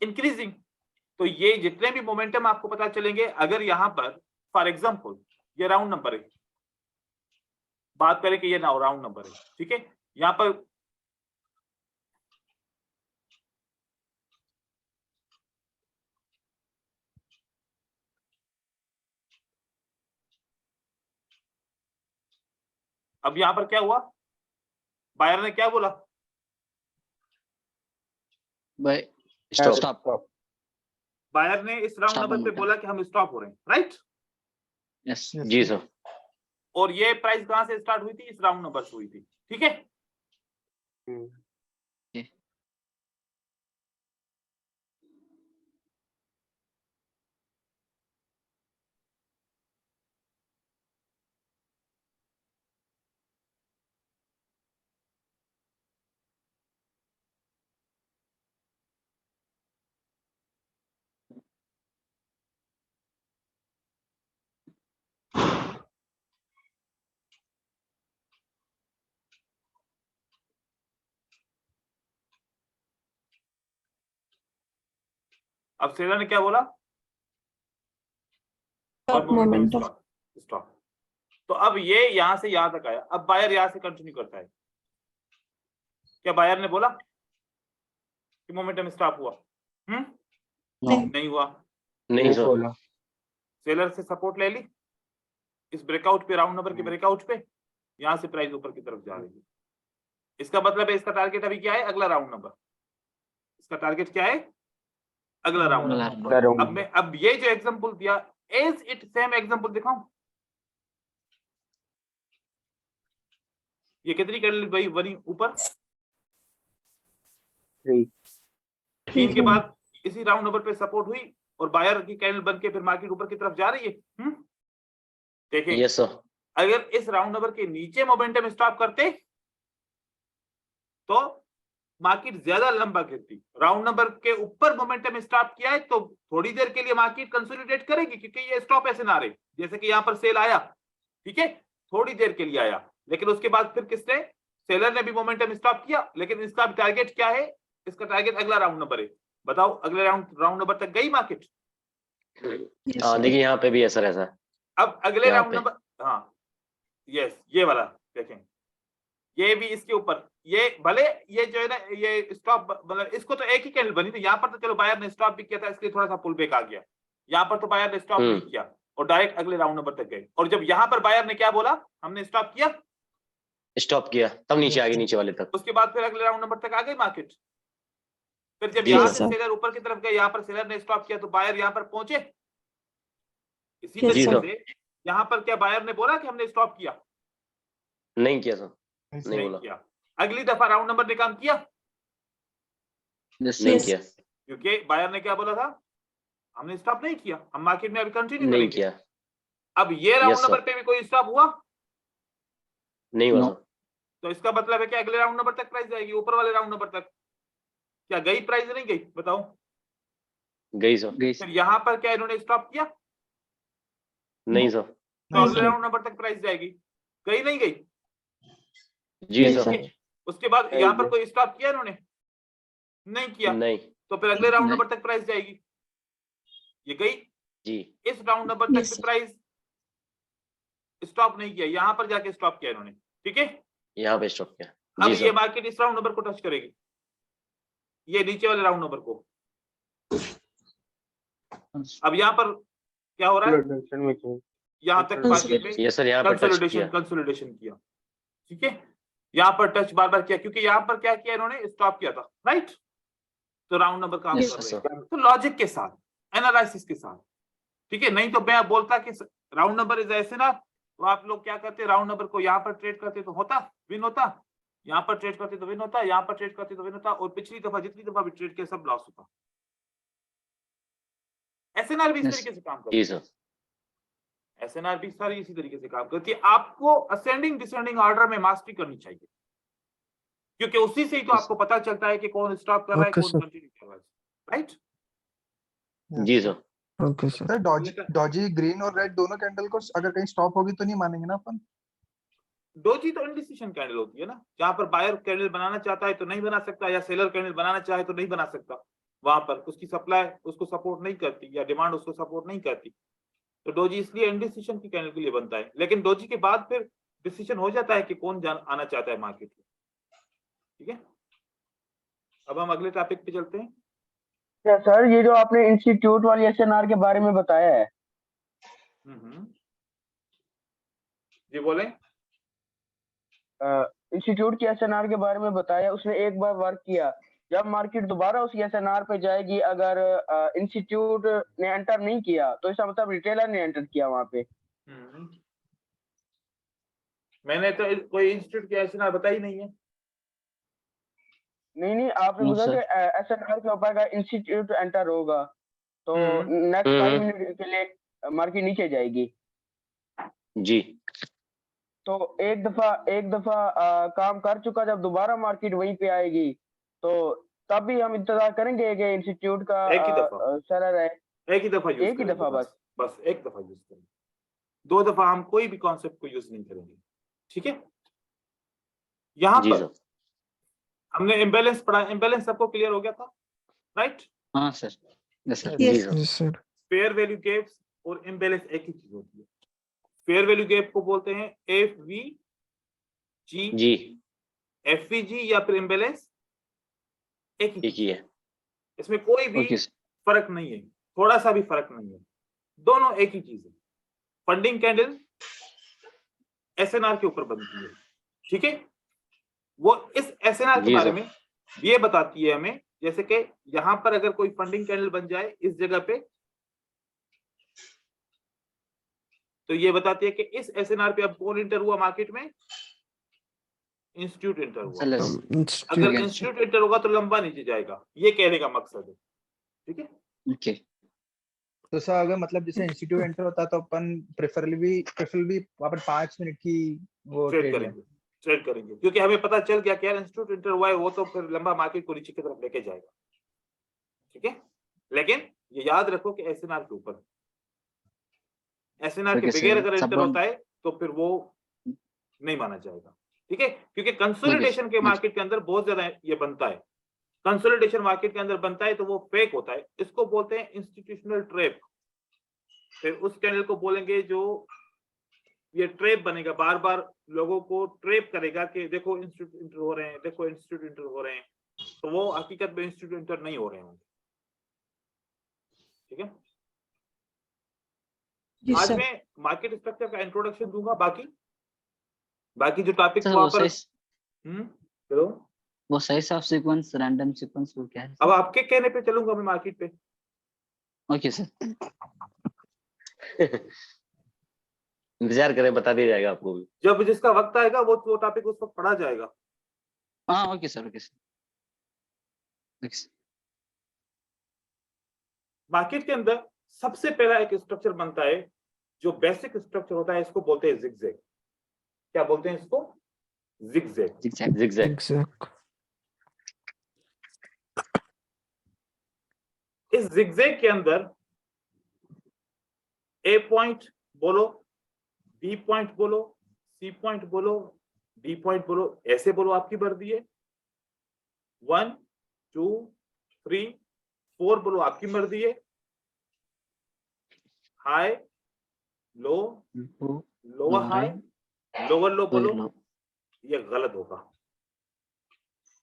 इंक्रीजिंग। तो ये जितने भी मोमेंटम आपको पता चलेंगे, अगर यहां पर फॉर एग्जांपल ये राउंड नंबर है, बात करें कि ये राउंड नंबर है, ठीक है, यहां पर अब यहां पर क्या हुआ, बायर ने क्या बोला, बाय स्टॉप। स्टॉप। बायर ने इस राउंड Stop नंबर पे momentum। बोला कि हम स्टॉप हो रहे हैं, राइट। यस जी सर। और ये प्राइस कहां से स्टार्ट हुई थी, इस राउंड नंबर से हुई थी। ठीक है, अब सेलर ने क्या बोला? Stop momentum. स्टॉप। तो अब ये यहां से यहां तक आया, अब बायर यहां से कंटिन्यू करता है। क्या बायर ने बोला कि मोमेंटम स्टॉप हुआ? नहीं हुआ। नहीं सर। बोला। सेलर से सपोर्ट ले ली इस ब्रेकआउट पे, राउंड नंबर के ब्रेकआउट पे, यहां से प्राइस ऊपर की तरफ जा रही है। इसका मतलब है इसका टारगेट अभी क्या है? अगला राउंड नंबर। इसका टारगेट क्या है? अगला राउंड अगला नंबर। अब ये जो एग्जांपल दिया, एज इट सेम एग्जांपल दिखाऊं? ये कितनी कैंडल भाई बनी ऊपर? 3 के बाद इसी राउंड नंबर पे सपोर्ट हुई और बायर की कैंडल बन के फिर मार्केट ऊपर की तरफ जा रही है। देखें, यस सर। अगर इस राउंड नंबर के नीचे मोमेंटम स्टॉप करते तो मार्केट ज्यादा लंबा गिरती। राउंड नंबर के ऊपर मोमेंटम स्टॉप किया है तो थोड़ी देर के लिए मार्केट कंसोलिडेट करेगी, क्योंकि ये स्टॉप ऐसे ना रहे। जैसे कि यहाँ पर सेल आया, ठीक है, थोड़ी देर के लिए आया, लेकिन उसके बाद फिर किसने? सेलर ने भी मोमेंटम स्टॉप किया, लेकिन इसका टारगेट क्या है? इसका टारगेट अगला राउंड नंबर है। बताओ अगले राउंड नंबर तक गई मार्केट? हाँ देखिए यहाँ पे भी ऐसा रहता है। अब अगले यहाँ राउंड पे। नंबर, हाँ यस, ये वाला देखें, ये भी इसके ऊपर, ये भले ये जो है ना ये स्टॉप, मतलब इसको तो एक ही कैंडल बनी थी। यहाँ पर तो चलो बायर ने स्टॉप भी किया था, इसलिए थोड़ा सा पुल बैक आ गया। यहाँ पर तो बायर ने स्टॉप नहीं किया और डायरेक्ट अगले राउंड नंबर तक गए। और जब यहाँ पर बायर ने क्या बोला, हमने स्टॉप किया, तब नीचे आ गई, नीचे वाले तक। उसके बाद फिर अगले राउंड नंबर तक आ गई मार्केट। फिर जब जी यहाँ सर। से सेलर ऊपर की तरफ गए, यहाँ पर सेलर ने स्टॉप किया तो बायर यहाँ पर पहुंचे। इसी जी तरीके सर। से यहाँ पर क्या बायर ने बोला कि हमने स्टॉप किया? नहीं किया सर। नहीं बोला। किया। अगली दफा राउंड नंबर ने काम किया, Yes, नहीं Yes. किया। क्योंकि बायर ने क्या बोला था? हमने स्टॉप नहीं किया, हम मार्केट में अभी कंटिन्यू नहीं करेंगे। किया। अब ये राउंड Yes, sir. नंबर पे भी कोई स्टॉप हुआ नहीं हुआ No. सर। तो इसका मतलब है कि अगले राउंड नंबर तक प्राइस जाएगी, ऊपर वाले राउंड नंबर तक। क्या गई प्राइस? नहीं गई? बताओ। गई सर। गई फिर यहाँ पर क्या इन्होंने स्टॉप किया? नहीं सर। तो अगले राउंड नंबर तक प्राइस जाएगी। गई नहीं गई? जी Yes, सर। sir. उसके बाद यहाँ पर कोई स्टॉप किया इन्होंने? नहीं किया। नहीं। तो फिर अगले राउंड नहीं। नंबर तक प्राइस जाएगी। ये गई। जी। इस राउंड नंबर Yes, तक sir. प्राइस स्टॉप नहीं किया, यहाँ पर जाके स्टॉप किया इन्होंने, ठीक है। यहाँ पे स्टॉप किया। अब जी ये सर। मार्केट इस राउंड नंबर को टच करेगी, ये नीचे वाले राउंड नंबर को। अब यहाँ पर क्या हो रहा है? यहाँ तक मार्केट में यस सर, यहाँ पे टच किया। कंसोलिडेशन किया, ठीक है। यहाँ पर टच बार बार किया, क्योंकि यहाँ पर क्या किया इन्होंने? स्टॉप किया था, राइट। तो राउंड नंबर काम Yes, कर sir. रहे हैं, तो लॉजिक के साथ, एनालिसिस के साथ, ठीक है। नहीं तो मैं बोलता कि राउंड नंबर इज ऐसे ना, तो आप लोग क्या करते? राउंड नंबर को यहाँ पर ट्रेड करते तो होता विन होता, यहाँ पर ट्रेड करते तो विन होता, यहाँ पर ट्रेड करते तो विन होता, और पिछली दफा जितनी दफा भी ट्रेड किया सब लॉस होता। एसएनआर भी इस Yes. तरीके से काम करती जी है। सर। एसएनआर भी सारी इसी तरीके से काम करती है। आपको असेंडिंग डिसेंडिंग ऑर्डर में मास्टरी करनी चाहिए, क्योंकि उसी से ही तो Yes. आपको पता चलता है कि कौन स्टॉप कर रहा है, Okay, कौन sir. कंटिन्यू कर रहा है, राइट। जी sir. Okay sir. Sir doji green और रेड दोनों कैंडल को अगर कहीं स्टॉप होगी तो नहीं मानेंगे ना अपन? डोजी तो इंडिसिशन कैंडल होती है ना, जहां पर बायर कैंडल बनाना चाहता है तो नहीं बना सकता, या सेलर कैंडल बनाना चाहे तो नहीं बना सकता। वहां पर उसकी सप्लाई उसको सपोर्ट नहीं करती या डिमांड उसको सपोर्ट नहीं करती, तो डोजी इसलिए इंडिसिशन की कैंडल के लिए बनता है। लेकिन डोजी के बाद फिर डिसीजन हो जाता है कि कौन आना चाहता है मार्केट में, ठीक है। अब हम अगले टॉपिक पे चलते हैं। क्या सर, ये जो आपने इंस्टीट्यूट वाली एसएनआर के बारे में बताया है, जी बोले। इंस्टीट्यूट की एसएनआर के बारे में बताया, उसने एक बार वर्क किया, जब मार्केट दोबारा उस एसएनआर पे जाएगी, अगर इंस्टीट्यूट ने एंटर नहीं किया तो इसका मतलब रिटेलर ने एंटर किया वहां पे। मैंने तो कोई इंस्टीट्यूट की एसएनआर बताई नहीं है। नहीं, आपने No, बोला sir. कि एसएनआर के ऊपर का इंस्टीट्यूट एंटर होगा तो नेक्स्ट 5 मिनट के लिए मार्केट नीचे जाएगी। जी। तो एक दफा काम कर चुका, जब दोबारा मार्केट वहीं पे आएगी तो तब भी हम इंतजार करेंगे कि इंस्टीट्यूट का एक ही दफा। सेलर है। एक ही दफा यूज एक ही करेंगे, दफा बस एक दफा यूज करेंगे, 2 दफा हम कोई भी कॉन्सेप्ट को यूज नहीं करेंगे, ठीक है। यहाँ जी पर सर। हमने इम्बैलेंस पढ़ा, इम्बैलेंस सबको क्लियर हो गया था, राइट। हाँ सर। Yes sir. जी Yes. Sir. yes sir, fair value gaps और इम्बैलेंस एक ही चीज होती है। फेयर वैल्यू गैप को बोलते हैं FVG, जी FVG या फिर इम्बैलेंस एक ही एक ही है। इसमें कोई भी ओके सर। फर्क नहीं है, थोड़ा सा भी फर्क नहीं है, दोनों एक ही चीज है। फंडिंग कैंडल SNR के ऊपर बनती है, ठीक है। वो इस SNR के जी बारे सर। में ये बताती है हमें, जैसे कि यहां पर अगर कोई फंडिंग कैंडल बन जाए इस जगह पे, तो ये बताती है कि इस SNR पे अब कौन इंटर हुआ मार्केट में, इंस्टीट्यूट इंटर हुआ। सेलर्स। अगर Okay. इंस्टीट्यूट इंटर होगा तो लंबा नीचे जाएगा, ये कहने का मकसद है, ठीक है। ओके। तो सर अगर मतलब जैसे इंस्टीट्यूट एंटर होता है तो अपन प्रेफरेबली अपन 5 मिनट की वो ट्रेड ट्रेड लें। करेंगे क्योंकि हमें पता चल गया कि यार इंस्टीट्यूट इंटर हुआ है, वो तो फिर लंबा मार्केट को नीचे की तरफ लेके जाएगा, ठीक है। लेकिन ये याद रखो कि SNR के ऊपर, SNR के Okay, बगैर sir. अगर इंटर Support- होता है तो फिर वो नहीं माना जाएगा, ठीक है। क्योंकि कंसोलिडेशन के Okay. मार्केट के अंदर बहुत ज्यादा ये बनता है, कंसोलिडेशन मार्केट के अंदर बनता है तो वो फेक होता है, इसको बोलते हैं इंस्टीट्यूशनल ट्रैप। फिर उस कैंडल को बोलेंगे जो ये ट्रैप बनेगा, बार बार लोगों को ट्रैप करेगा कि देखो इंस्टीट्यूट इंटर हो रहे हैं, देखो इंस्टीट्यूट इंटर हो रहे हैं, तो वो हकीकत में इंस्टीट्यूट इंटर नहीं हो रहे होंगे, ठीक है। Yes, आज sir. मैं मार्केट स्ट्रक्चर का इंट्रोडक्शन दूंगा, बाकी जो टॉपिक सर वहां वो पर सही चलो वो सही ऑफ सीक्वेंस रैंडम सीक्वेंस वो क्या है? अब आपके कहने पे चलूंगा मैं मार्केट पे। Okay sir. इंतजार करें, बता दिया जाएगा आपको भी। जब जिसका वक्त आएगा वो टॉपिक उस वक्त पढ़ा जाएगा। हाँ okay sir. Okay sir. Market के अंदर सबसे पहला एक स्ट्रक्चर बनता है जो बेसिक स्ट्रक्चर होता है, इसको बोलते हैं जिगजैग। क्या बोलते हैं इसको? जिगजैग। जिगजैग। exact, इस जिगजैग के अंदर ए पॉइंट बोलो, बी पॉइंट बोलो, सी पॉइंट बोलो, डी पॉइंट बोलो, ऐसे बोलो, आपकी मर्जी है। 1 2 3 4 बोलो, आपकी मर्जी है। High low, lower high, lower लो बोलो, ये गलत होगा।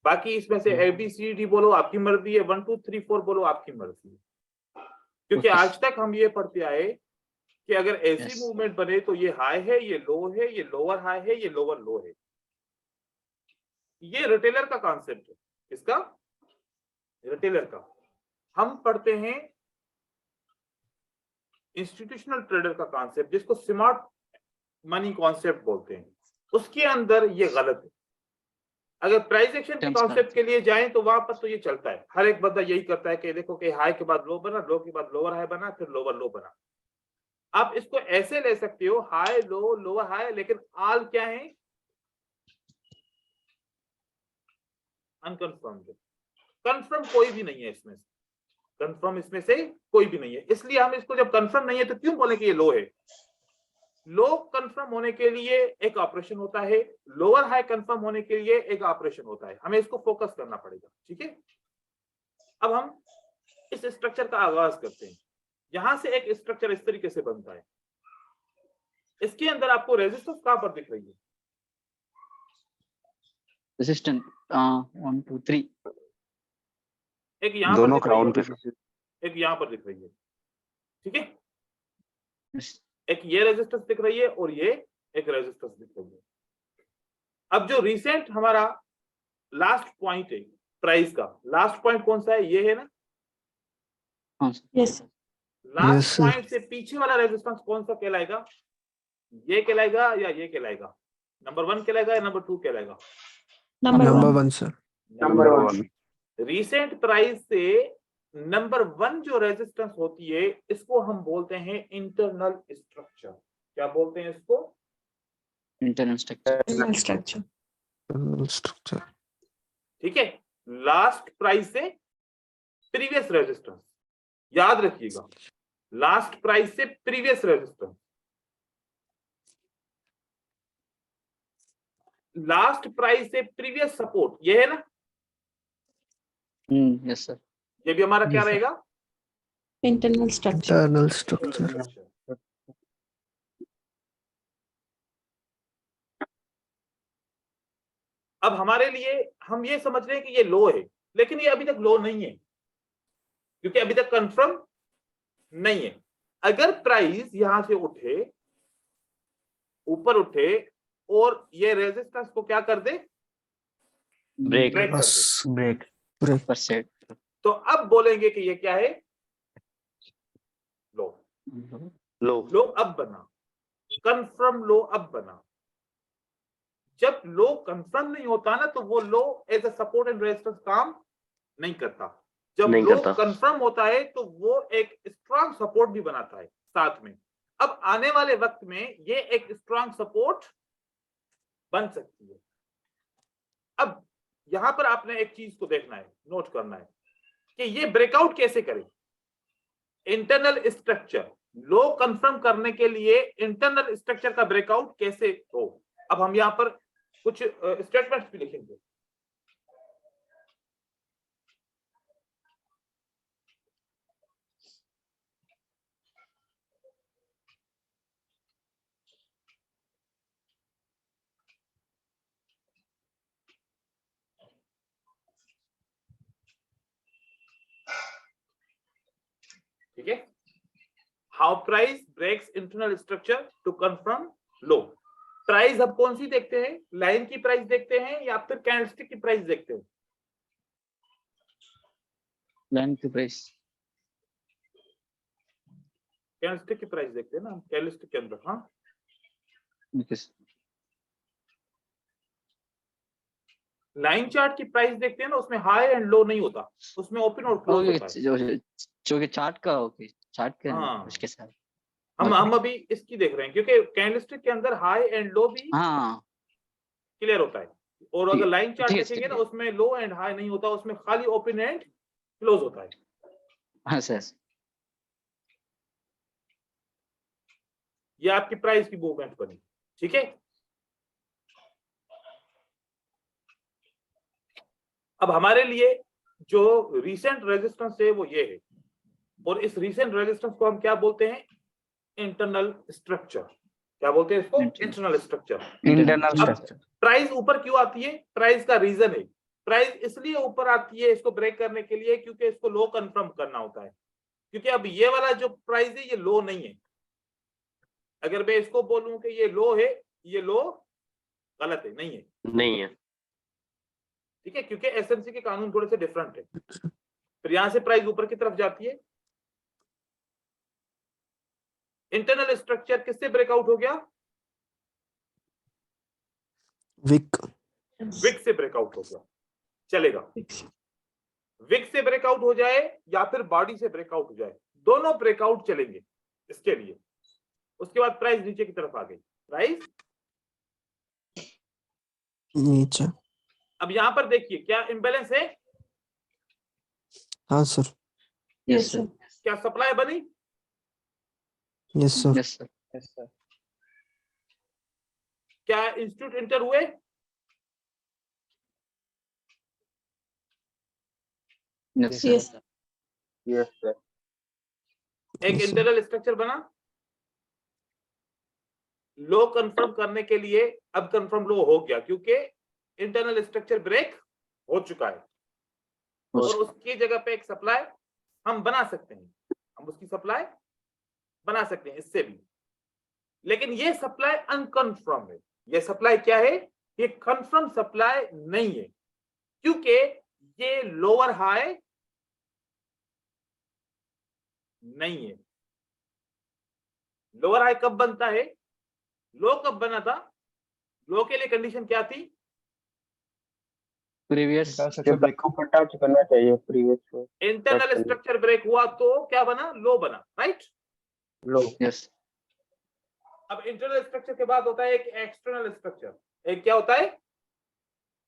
बाकी इसमें से ABCD बोलो, आपकी मर्जी है। 1 2 3 4 बोलो, आपकी मर्जी है। क्योंकि Okay. आज तक हम ये पढ़ते आए कि अगर ऐसी Yes. मूवमेंट बने तो ये हाई है, ये लो है, ये लोअर हाई है, ये लोअर लो है। ये रिटेलर का कॉन्सेप्ट है। इसका रिटेलर का हम पढ़ते हैं इंस्टीट्यूशनल ट्रेडर का कॉन्सेप्ट, जिसको स्मार्ट मनी कॉन्सेप्ट बोलते हैं। उसके अंदर ये गलत है। अगर प्राइस एक्शन के कॉन्सेप्ट के लिए जाएं तो वहां पर तो ये चलता है, हर एक बंदा यही करता है कि देखो कि हाई के बाद लो बना, लो के बाद लोअर हाई बना, फिर लोअर लो बना। आप इसको ऐसे ले सकते हो, हाई लो लोअर हाई, लेकिन आल क्या है? अनकन्फर्म्ड। कंफर्म कोई भी नहीं है इसमें से, कंफर्म इसमें से कोई भी नहीं है। इसलिए हम इसको जब कंफर्म नहीं है तो क्यों बोले कि ये लो है? लो कंफर्म होने के लिए एक ऑपरेशन होता है, लोअर हाई कंफर्म होने के लिए एक ऑपरेशन होता है। हमें इसको फोकस करना पड़ेगा, ठीक है। अब हम इस स्ट्रक्चर का आगाज करते हैं। यहां से एक स्ट्रक्चर इस तरीके से बनता है। इसके अंदर आपको रेजिस्टेंस कहां पर दिख रही है? रेजिस्टेंस 1 2 3 एक यहां दोनों पर दिख रही क्राउन है, पे। एक यहां पर दिख रही है, ठीक है। Yes. एक ये रेजिस्टेंस दिख रही है और ये एक रेजिस्टेंस दिख रही है। अब जो रिसेंट हमारा लास्ट पॉइंट है प्राइस का, लास्ट पॉइंट कौन सा है? ये है ना। हाँ Yes, sir. Last Yes, sir. Point से पीछे वाला रेजिस्टेंस कौन सा कहलाएगा? ये कहलाएगा या ये कहलाएगा? नंबर 1 कहलाएगा या नंबर 2 कहलाएगा? Number number 1. 1 sir, number 1। Recent price से नंबर 1 जो रेजिस्टेंस होती है, इसको हम बोलते हैं इंटरनल स्ट्रक्चर। क्या बोलते हैं इसको? Internal structure. Internal structure. structure, ठीक है। लास्ट प्राइस से प्रीवियस रेजिस्टेंस, याद रखिएगा, लास्ट प्राइस से प्रीवियस रेजिस्टेंस। लास्ट प्राइस से प्रीवियस सपोर्ट, ये है ना। Yes sir. ये भी हमारा जी क्या सर। रहेगा? Internal structure. Internal structure. अब हमारे लिए हम ये समझ रहे हैं कि ये लो है, लेकिन ये अभी तक लो नहीं है क्योंकि अभी तक कंफर्म नहीं है। अगर प्राइस यहां से उठे, ऊपर उठे और ये रेजिस्टेंस को क्या कर दे, ब्रेक ब्रेक कर बस दे, ब्रेक ब्रेक परसेंट तो अब बोलेंगे कि ये क्या है, लो। लो लो अब बना, कंफर्म लो अब बना। जब लो कंफर्म नहीं होता ना तो वो low as a support and resistance काम नहीं करता। जब नहीं लो करता। कंफर्म होता है तो वो एक स्ट्रांग सपोर्ट भी बनाता है साथ में। अब आने वाले वक्त में ये एक स्ट्रांग सपोर्ट बन सकती है। अब यहां पर आपने एक चीज को देखना है, नोट करना है कि ये ब्रेकआउट कैसे करें। इंटरनल स्ट्रक्चर लो कंफर्म करने के लिए इंटरनल स्ट्रक्चर का ब्रेकआउट कैसे हो। अब हम यहां पर कुछ स्टेटमेंट्स भी लिखेंगे। ठीक है, how price breaks internal structure to confirm low. Price अब कौन सी देखते हैं, लाइन की प्राइस देखते हैं या फिर कैंडलस्टिक की प्राइस देखते हैं। लाइन की प्राइस, कैंडलस्टिक की प्राइस देखते हैं ना कैंडलस्टिक के अंदर। हाँ, लाइन चार्ट की प्राइस देखते हैं ना, उसमें हाई एंड लो नहीं होता, उसमें ओपन और क्लोज होता है। जो कि चार्ट का, ओके चार्ट के हाँ। उसके साथ हम अभी इसकी देख रहे हैं क्योंकि कैंडलस्टिक के अंदर हाई एंड लो भी हाँ क्लियर होता है। और अगर लाइन चार्ट ठीक है, देखेंगे ना ठीक है। उसमें लो एंड हाई नहीं होता, उसमें खाली ओपन एंड क्लोज होता है। हाँ सर। ये आपकी प्राइस की मूवमेंट बनी। ठीक है, अब हमारे लिए जो रीसेंट रेजिस्टेंस है वो ये है, और इस रीसेंट रेजिस्टेंस को हम क्या बोलते हैं, इंटरनल स्ट्रक्चर। क्या बोलते हैं इसको, इंटरनल स्ट्रक्चर। इंटरनल अब स्ट्रक्चर। प्राइस ऊपर क्यों आती है, प्राइस का रीजन है। प्राइस इसलिए ऊपर आती है इसको ब्रेक करने के लिए क्योंकि इसको लो कंफर्म करना होता है। क्योंकि अब ये वाला जो प्राइस है ये लो नहीं है। अगर मैं इसको बोलूं कि ये लो है, ये लो गलत है, नहीं है। नहीं है। ठीक है, क्योंकि एसएमसी के कानून थोड़े से डिफरेंट है। फिर यहां से प्राइस ऊपर की तरफ जाती है। इंटरनल स्ट्रक्चर किससे ब्रेकआउट हो गया, विक विक से ब्रेकआउट हो गया, चलेगा। विक से ब्रेकआउट हो जाए या फिर बॉडी से ब्रेकआउट हो जाए, दोनों ब्रेकआउट चलेंगे इसके लिए। उसके बाद प्राइस नीचे की तरफ आ गई, प्राइस नीचे। अब यहां पर देखिए क्या इंबैलेंस है, हाँ सर। Yes, sir. क्या सप्लाई बनी, yes sir. Yes sir. Yes sir. क्या इंस्टीट्यूट इंटर हुए, yes Yes. Sir. Yes sir. एक Yes, sir. इंटरनल स्ट्रक्चर बना। लो कंफर्म करने के लिए अब कंफर्म लो हो गया क्योंकि इंटरनल स्ट्रक्चर ब्रेक हो चुका है, और उसकी जगह पे एक सप्लाई हम बना सकते हैं। हम उसकी सप्लाई बना सकते हैं इससे भी, लेकिन ये सप्लाई अनकंफर्म है। ये सप्लाई क्या है, ये कंफर्म सप्लाई नहीं है क्योंकि ये लोअर हाई नहीं है। लोअर हाई कब बनता है, लो कब बना था, लो के लिए कंडीशन क्या थी, प्रीवियस को टच करना चाहिए प्रीवियस को। Internal Exactly. स्ट्रक्चर ब्रेक हुआ तो क्या बना, लो बना, राइट। लो। यस अब इंटरनल स्ट्रक्चर के बाद होता है एक एक्सटर्नल स्ट्रक्चर। एक क्या होता है,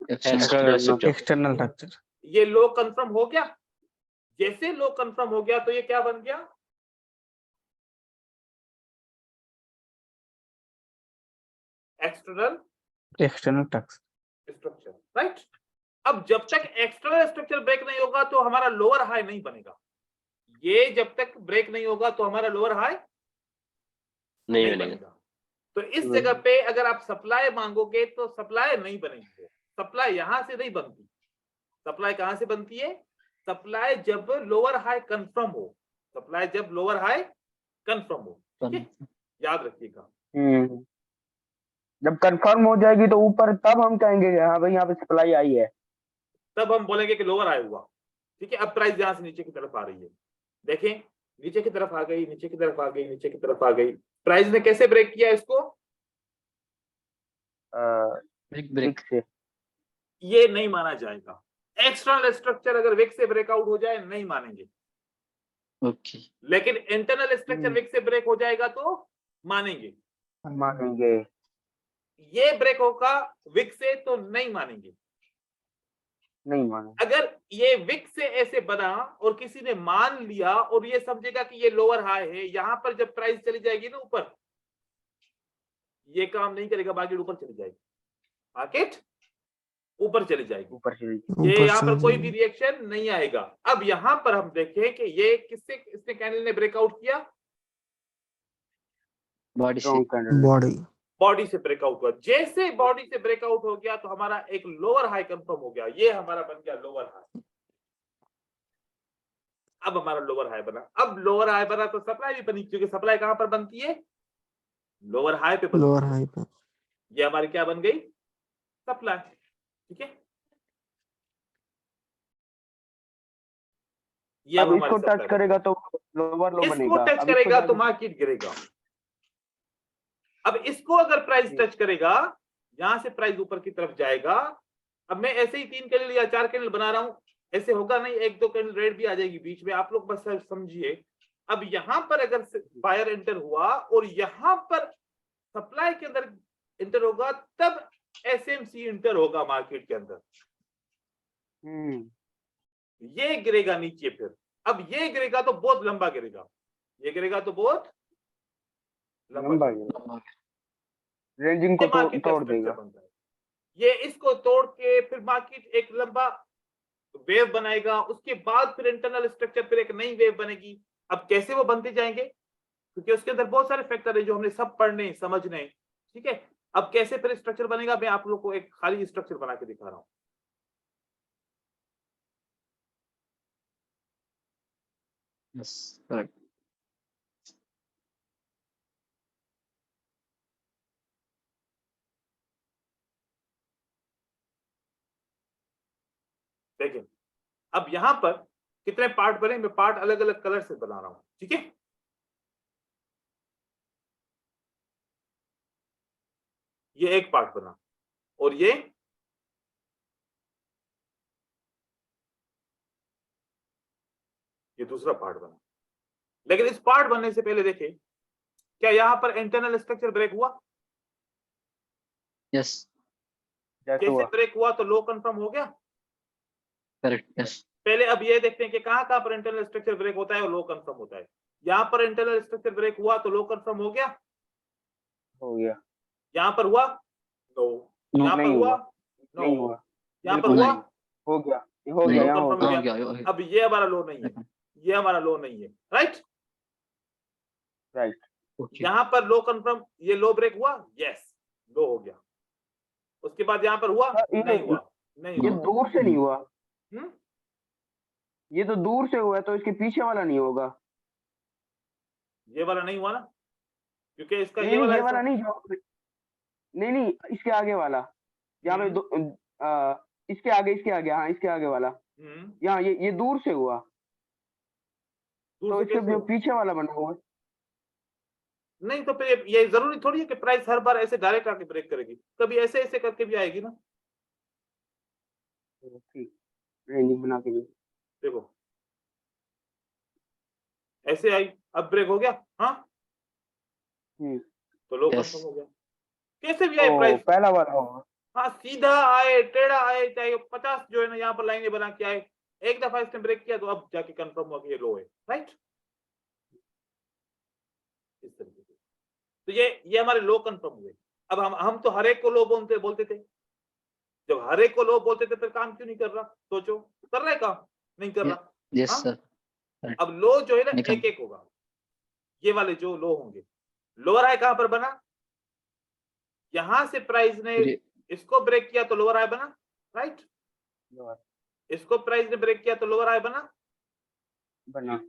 एक्सटर्नल स्ट्रक्चर। External structure. ये लो कंफर्म हो गया। जैसे लो कंफर्म हो गया तो ये क्या बन गया, एक्सटर्नल स्ट्रक्चर, राइट। अब जब तक एक्सटर्नल स्ट्रक्चर ब्रेक नहीं होगा तो हमारा लोअर हाई नहीं बनेगा। ये जब तक ब्रेक नहीं होगा तो हमारा लोअर हाई नहीं नहीं बनेगा। बनेगा। तो इस जगह पे अगर आप सप्लाई मांगोगे तो सप्लाई नहीं बनेगी, सप्लाई यहां से नहीं बनती। सप्लाई कहां से बनती है? सप्लाई जब लोअर हाई कंफर्म हो, सप्लाई जब लोअर हाई कंफर्म हो, ठीक है, याद रखिएगा। जब कंफर्म हो जाएगी तो ऊपर, तब हम कहेंगे कि हाँ भाई यहाँ पे सप्लाई आई है, तब हम बोलेंगे कि लोअर हाई हुआ, ठीक है। अब प्राइस यहां से नीचे की तरफ आ रही है, देखें नीचे की तरफ आ गई, नीचे की तरफ आ गई, नीचे की तरफ आ गई। प्राइस ने कैसे ब्रेक किया इसको? विक से। ये नहीं माना जाएगा। एक्सटर्नल स्ट्रक्चर अगर विक से ब्रेकआउट हो जाए नहीं मानेंगे, ओके। लेकिन इंटरनल स्ट्रक्चर विक से ब्रेक हो जाएगा तो मानेंगे। मानेंगे। ये ब्रेक होगा विक से तो नहीं मानेंगे। नहीं मानेंगे। अगर ये विक से ऐसे बना और किसी ने मान लिया और ये समझेगा कि ये लोअर हाई है, यहां पर जब प्राइस चली जाएगी ना ऊपर, ये काम नहीं करेगा, मार्केट ऊपर चली जाएगी, मार्केट ऊपर चली जाएगी, ऊपर से। ये यहाँ पर कोई भी रिएक्शन नहीं आएगा। अब यहां पर हम देखें कि ये किससे, इसने कैंडल ने ब्रेकआउट किया, बॉडी से। बॉडी बॉडी से ब्रेकआउट हुआ। जैसे बॉडी से ब्रेकआउट हो गया तो हमारा एक लोअर हाई कंफर्म हो गया, ये हमारा बन गया लोअर हाई। अब हमारा लोअर हाई बना, अब लोअर हाई बना तो सप्लाई भी बनी, क्योंकि सप्लाई कहां पर बनती है? लोअर हाई पे बनती है। लोअर हाई पे। ये हमारी क्या बन गई? सप्लाई, ठीक है। ये अब अब इसको हमारी टच करेगा तो लोअर लो बनेगा। इसको टच अब करेगा इसको तो मार्केट गिरेगा। अब इसको अगर प्राइस टच करेगा, यहां से प्राइस ऊपर की तरफ जाएगा। अब मैं ऐसे ही 3 कैंडल या 4 कैंडल बना रहा हूं, ऐसे होगा नहीं, 1-2 कैंडल रेड भी आ जाएगी बीच में, आप लोग बस समझिए। अब यहां पर अगर बायर एंटर हुआ और यहां पर सप्लाई के अंदर एंटर होगा, तब एसएमसी एंटर होगा मार्केट के अंदर। ये गिरेगा नीचे, फिर अब ये गिरेगा तो बहुत लंबा गिरेगा, ये गिरेगा तो बहुत लंबा गिरेगा। रेंजिंग को मार्केट का तोड़ स्ट्रक्चर देगा। बनता है। ये इसको तोड़ के फिर मार्केट एक लंबा वेव बनाएगा, उसके बाद फिर इंटरनल स्ट्रक्चर फिर एक नई वेव बनेगी। अब कैसे वो बनते जाएंगे, क्योंकि उसके अंदर बहुत सारे फैक्टर है जो हमने सब पढ़ने समझने, ठीक है। अब कैसे फिर स्ट्रक्चर बनेगा, मैं आप लोग को एक खाली स्ट्रक्चर बना के दिखा रहा हूं। Yes correct. देखिए अब यहां पर कितने पार्ट बने, मैं पार्ट अलग अलग कलर से बना रहा हूं, ठीक है। ये एक पार्ट बना और ये दूसरा पार्ट बना। लेकिन इस पार्ट बनने से पहले देखिए, क्या यहां पर इंटरनल स्ट्रक्चर ब्रेक हुआ? यस कैसे ब्रेक हुआ? तो लो कंफर्म हो गया, करेक्ट। यस पहले अब ये देखते हैं कि कहां कहां पर इंटरनल स्ट्रक्चर ब्रेक होता है और लो कंफर्म होता है। यहां पर इंटरनल स्ट्रक्चर ब्रेक हुआ तो लो कंफर्म हो गया, यहां पर हुआ नो, यहां पर हुआ नो, यहां पर हुआ हो गया, हो गया, यहाँ हो confirm गया। हो गया। अब ये हमारा लो नहीं है, ये हमारा लो नहीं है, राइट। यहां पर लो कंफर्म, ये लो ब्रेक हुआ, यस लो हो गया। उसके बाद यहां पर हुआ नहीं हुआ, नहीं ये हुआ। दूर से नहीं हुआ, हम्म, ये तो दूर से हुआ है, तो इसके पीछे वाला नहीं होगा। ये वाला नहीं हुआ ना, क्योंकि इसका नहीं, ये वाला नहीं, नहीं, इसके आगे वाला, यहाँ पे इसके आगे, हाँ इसके आगे वाला, यहाँ ये दूर से हुआ, तो इसके जो पीछे वाला बना हुआ नहीं। तो फिर ये जरूरी थोड़ी है कि प्राइस हर बार ऐसे डायरेक्ट आके ब्रेक करेगी, कभी ऐसे ऐसे करके भी आएगी ना। ठीक, रेंजिंग बना के देखो ऐसे आई, अब ब्रेक हो गया, हाँ तो लो कंफर्म हो गया। कैसे भी आए प्राइस, पहला वाला होगा। हाँ सीधा आए, टेढ़ा आए, चाहे 50 जो है ना यहाँ पर लाइनें बना के आए, एक दफा इसने ब्रेक किया तो अब जाके कंफर्म हुआ कि ये लो है, राइट। इस तरीके से तो ये हमारे लो कंफर्म हुए। अब हम तो हर एक को लो बोलते थे। जब हर एक को लो बोलते थे फिर काम क्यों नहीं कर रहा? सोचो, कर रहा है काम? नहीं कर रहा। Yes sir. Correct. अब लो जो है ना निकल। एक एक होगा, ये वाले जो लो होंगे। लोअर हाई कहां पर बना, यहां से प्राइस ने जी। इसको ब्रेक किया तो लोअर हाई बना, राइट। लोअर इसको प्राइस ने ब्रेक किया तो लोअर हाई बना, बना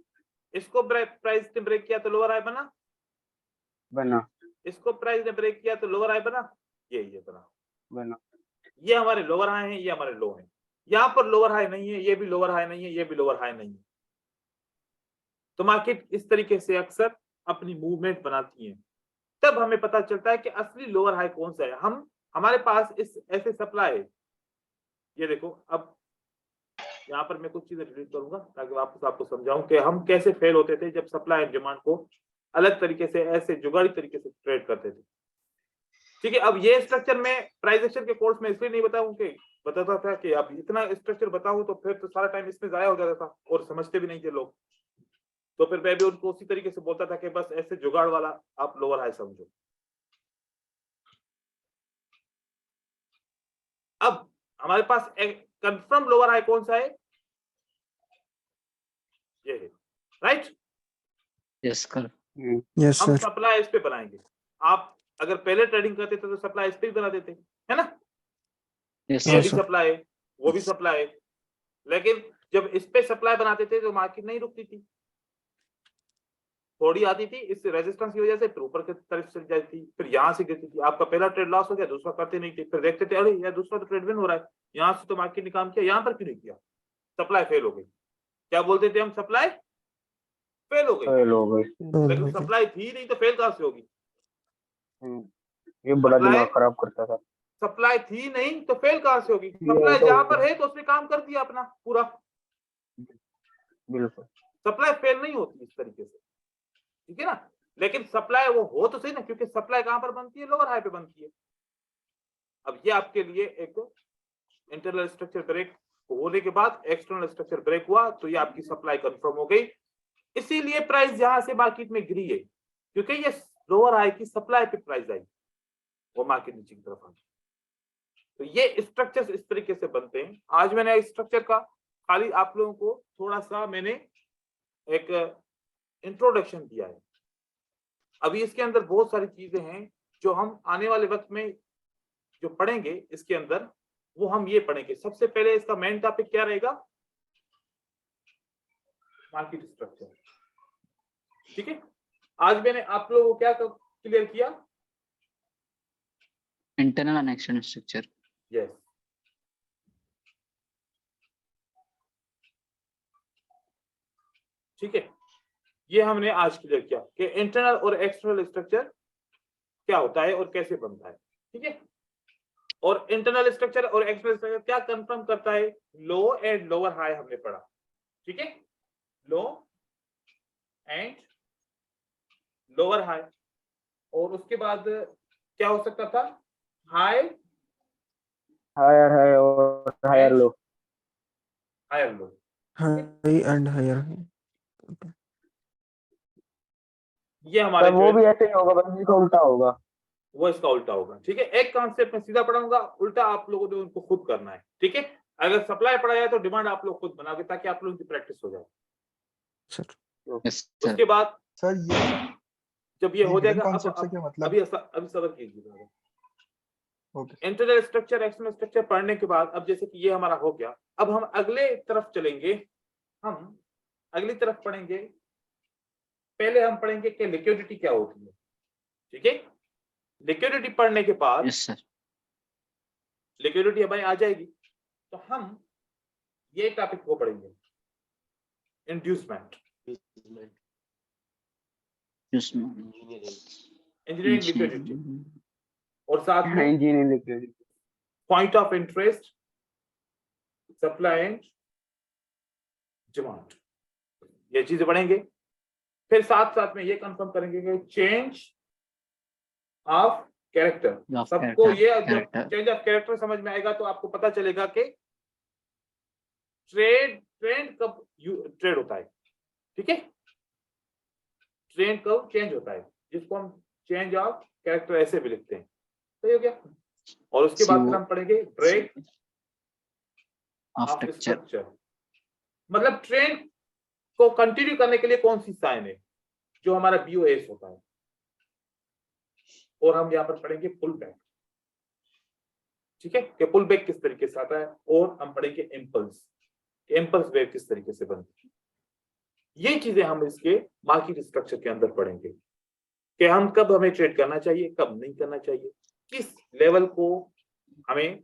इसको प्राइस ने ब्रेक किया तो लोअर हाई बना, बना इसको प्राइस ने ब्रेक किया तो लोअर हाई बना, ये बना। बना ये हमारे लोअर हाई हैं, ये हमारे लो हैं। यहाँ पर लोअर हाई नहीं है, ये भी लोअर हाई नहीं है, ये भी लोअर हाई नहीं है। तो मार्केट इस तरीके से अक्सर अपनी मूवमेंट बनाती है। तब हमें पता चलता है कि असली लोअर हाई कौन सा है। हमारे पास इस ऐसे सप्लाई है, ये देखो। अब यहाँ पर मैं कुछ चीजें डिलीट करूंगा ताकि वापस आपको समझाऊं कि हम कैसे फेल होते थे जब सप्लाई एंड डिमांड को अलग तरीके से ऐसे जुगाड़ी तरीके से ट्रेड करते थे। ठीक है, अब ये स्ट्रक्चर में प्राइस एक्शन के कोर्स में इसलिए नहीं बताऊं कि बताता था कि अब इतना स्ट्रक्चर बताऊं तो फिर तो सारा टाइम इसमें जाया हो जाता था और समझते भी नहीं थे लोग। तो फिर मैं भी उनको उसी तरीके से बोलता था कि बस ऐसे जुगाड़ वाला आप लोअर हाई समझो। अब हमारे पास एक कंफर्म लोअर हाई कौन सा है, ये है, राइट। यस कर। Yes, हम sir. सप्लाई इस पे बनाएंगे। आप अगर पहले ट्रेडिंग करते थे तो सप्लाई इस पे ही बना देते, है ना। यस ये हाँ, भी सर। सप्लाई है, वो भी सप्लाई है, लेकिन जब इस पे सप्लाई बनाते थे तो मार्केट नहीं रुकती थी, थोड़ी आती थी, इस रेजिस्टेंस की वजह से फिर ऊपर की तरफ चली जाती थी, फिर यहाँ से गिरती थी। आपका पहला ट्रेड लॉस हो गया, दूसरा करते नहीं थे, फिर देखते थे अरे यार दूसरा तो ट्रेड विन हो रहा है, यहाँ से तो मार्केट ने काम किया, यहाँ पर क्यों नहीं किया, सप्लाई फेल हो गई। क्या बोलते थे हम, सप्लाई फेल हो गई। फेल हो गई। लेकिन सप्लाई थी नहीं तो फेल कहां से होगी। ये बड़ा सप्लाई दिमाग खराब करता था। सप्लाई थी नहीं तो फेल कहां से होगी। ये सप्लाई तो जहां पर है तो उसने काम कर दिया अपना पूरा। बिल्कुल सप्लाई फेल नहीं होती इस तरीके से, ठीक है ना। लेकिन सप्लाई वो हो तो सही ना, क्योंकि सप्लाई कहां पर बनती है, लोअर हाई पे बनती है। अब ये आपके लिए एक इंटरनल स्ट्रक्चर ब्रेक होने के बाद एक्सटर्नल स्ट्रक्चर ब्रेक हुआ तो ये आपकी सप्लाई कंफर्म हो गई। इसीलिए प्राइस यहां से मार्केट में गिरी है, क्योंकि ये लोअर हाई की सप्लाई पे प्राइस आई, वो मार्केट नीचे की तरफ आ गई। तो ये स्ट्रक्चर्स इस तरीके से बनते हैं। आज मैंने इस स्ट्रक्चर का खाली आप लोगों को थोड़ा सा मैंने एक इंट्रोडक्शन दिया है। अभी इसके अंदर बहुत सारी चीजें हैं जो हम आने वाले वक्त में जो पढ़ेंगे, इसके अंदर वो हम ये पढ़ेंगे। सबसे पहले इसका मेन टॉपिक क्या रहेगा, मार्केट स्ट्रक्चर। ठीक है, आज मैंने आप लोगों को क्या क्लियर किया, internal and external structure. Yes. ठीक है, ये हमने आज क्लियर किया कि इंटरनल और एक्सटर्नल स्ट्रक्चर क्या होता है और कैसे बनता है। ठीक है, और इंटरनल स्ट्रक्चर और एक्सटर्नल स्ट्रक्चर क्या कंफर्म करता है, लो एंड लोअर हाई हमने पढ़ा। ठीक है, लो एंड लोअर हाई, और उसके बाद क्या हो सकता था, हाई हायर हाई और higher low. Higher low. High and higher. ये हमारे तब वो भी ऐसे ही होगा, बस इसका उल्टा होगा। वो इसका उल्टा होगा। ठीक है, एक कॉन्सेप्ट में सीधा पढ़ाऊंगा, उल्टा आप लोगों ने उनको खुद करना है। ठीक है, अगर सप्लाई पढ़ा जाए तो डिमांड आप लोग खुद बनाओगे ताकि आप लोगों की प्रैक्टिस हो जाए। Sir. Yes sir. उसके बाद सर ये जब ये हो जाएगा, कॉन्सेप्ट से क्या मतलब? अभी सबर कीजिए। Okay internal structure external structure पढ़ने के बाद अब जैसे कि ये हमारा हो गया, अब हम अगले तरफ चलेंगे। हम अगली तरफ पढ़ेंगे, पहले हम पढ़ेंगे कि लिक्विडिटी क्या होती है। ठीक है, लिक्विडिटी पढ़ने के बाद यस सर। लिक्विडिटी हमारी आ जाएगी तो हम ये टॉपिक को पढ़ेंगे, इंड्यूसमेंट, इंजीनियरिंग लिक्विडिटी, और साथ में engineering liquidity, point of interest, supply and demand, ये चीजें पढ़ेंगे। फिर साथ साथ में ये कंफर्म करेंगे कि चेंज ऑफ कैरेक्टर। सबको ये चेंज ऑफ कैरेक्टर समझ में आएगा तो आपको पता चलेगा कि ट्रेंड कब ट्रेड होता है। ठीक है, ट्रेंड कब चेंज होता है, जिसको हम चेंज ऑफ कैरेक्टर ऐसे भी लिखते हैं। सही हो गया। और उसके बाद फिर हम पढ़ेंगे ब्रेक ऑफ स्ट्रक्चर, मतलब ट्रेंड को कंटिन्यू करने के लिए कौन सी साइन है, जो हमारा BOS होता है, और हम यहाँ पर पढ़ेंगे पुल बैक। ठीक है, कि पुल बैक किस तरीके से आता है, और हम पढ़ेंगे इम्पल्स वेव किस तरीके से बनती है। ये चीजें हम इसके मार्केट स्ट्रक्चर के अंदर पढ़ेंगे कि हम कब हमें ट्रेड करना चाहिए, कब नहीं करना चाहिए, किस लेवल को हमें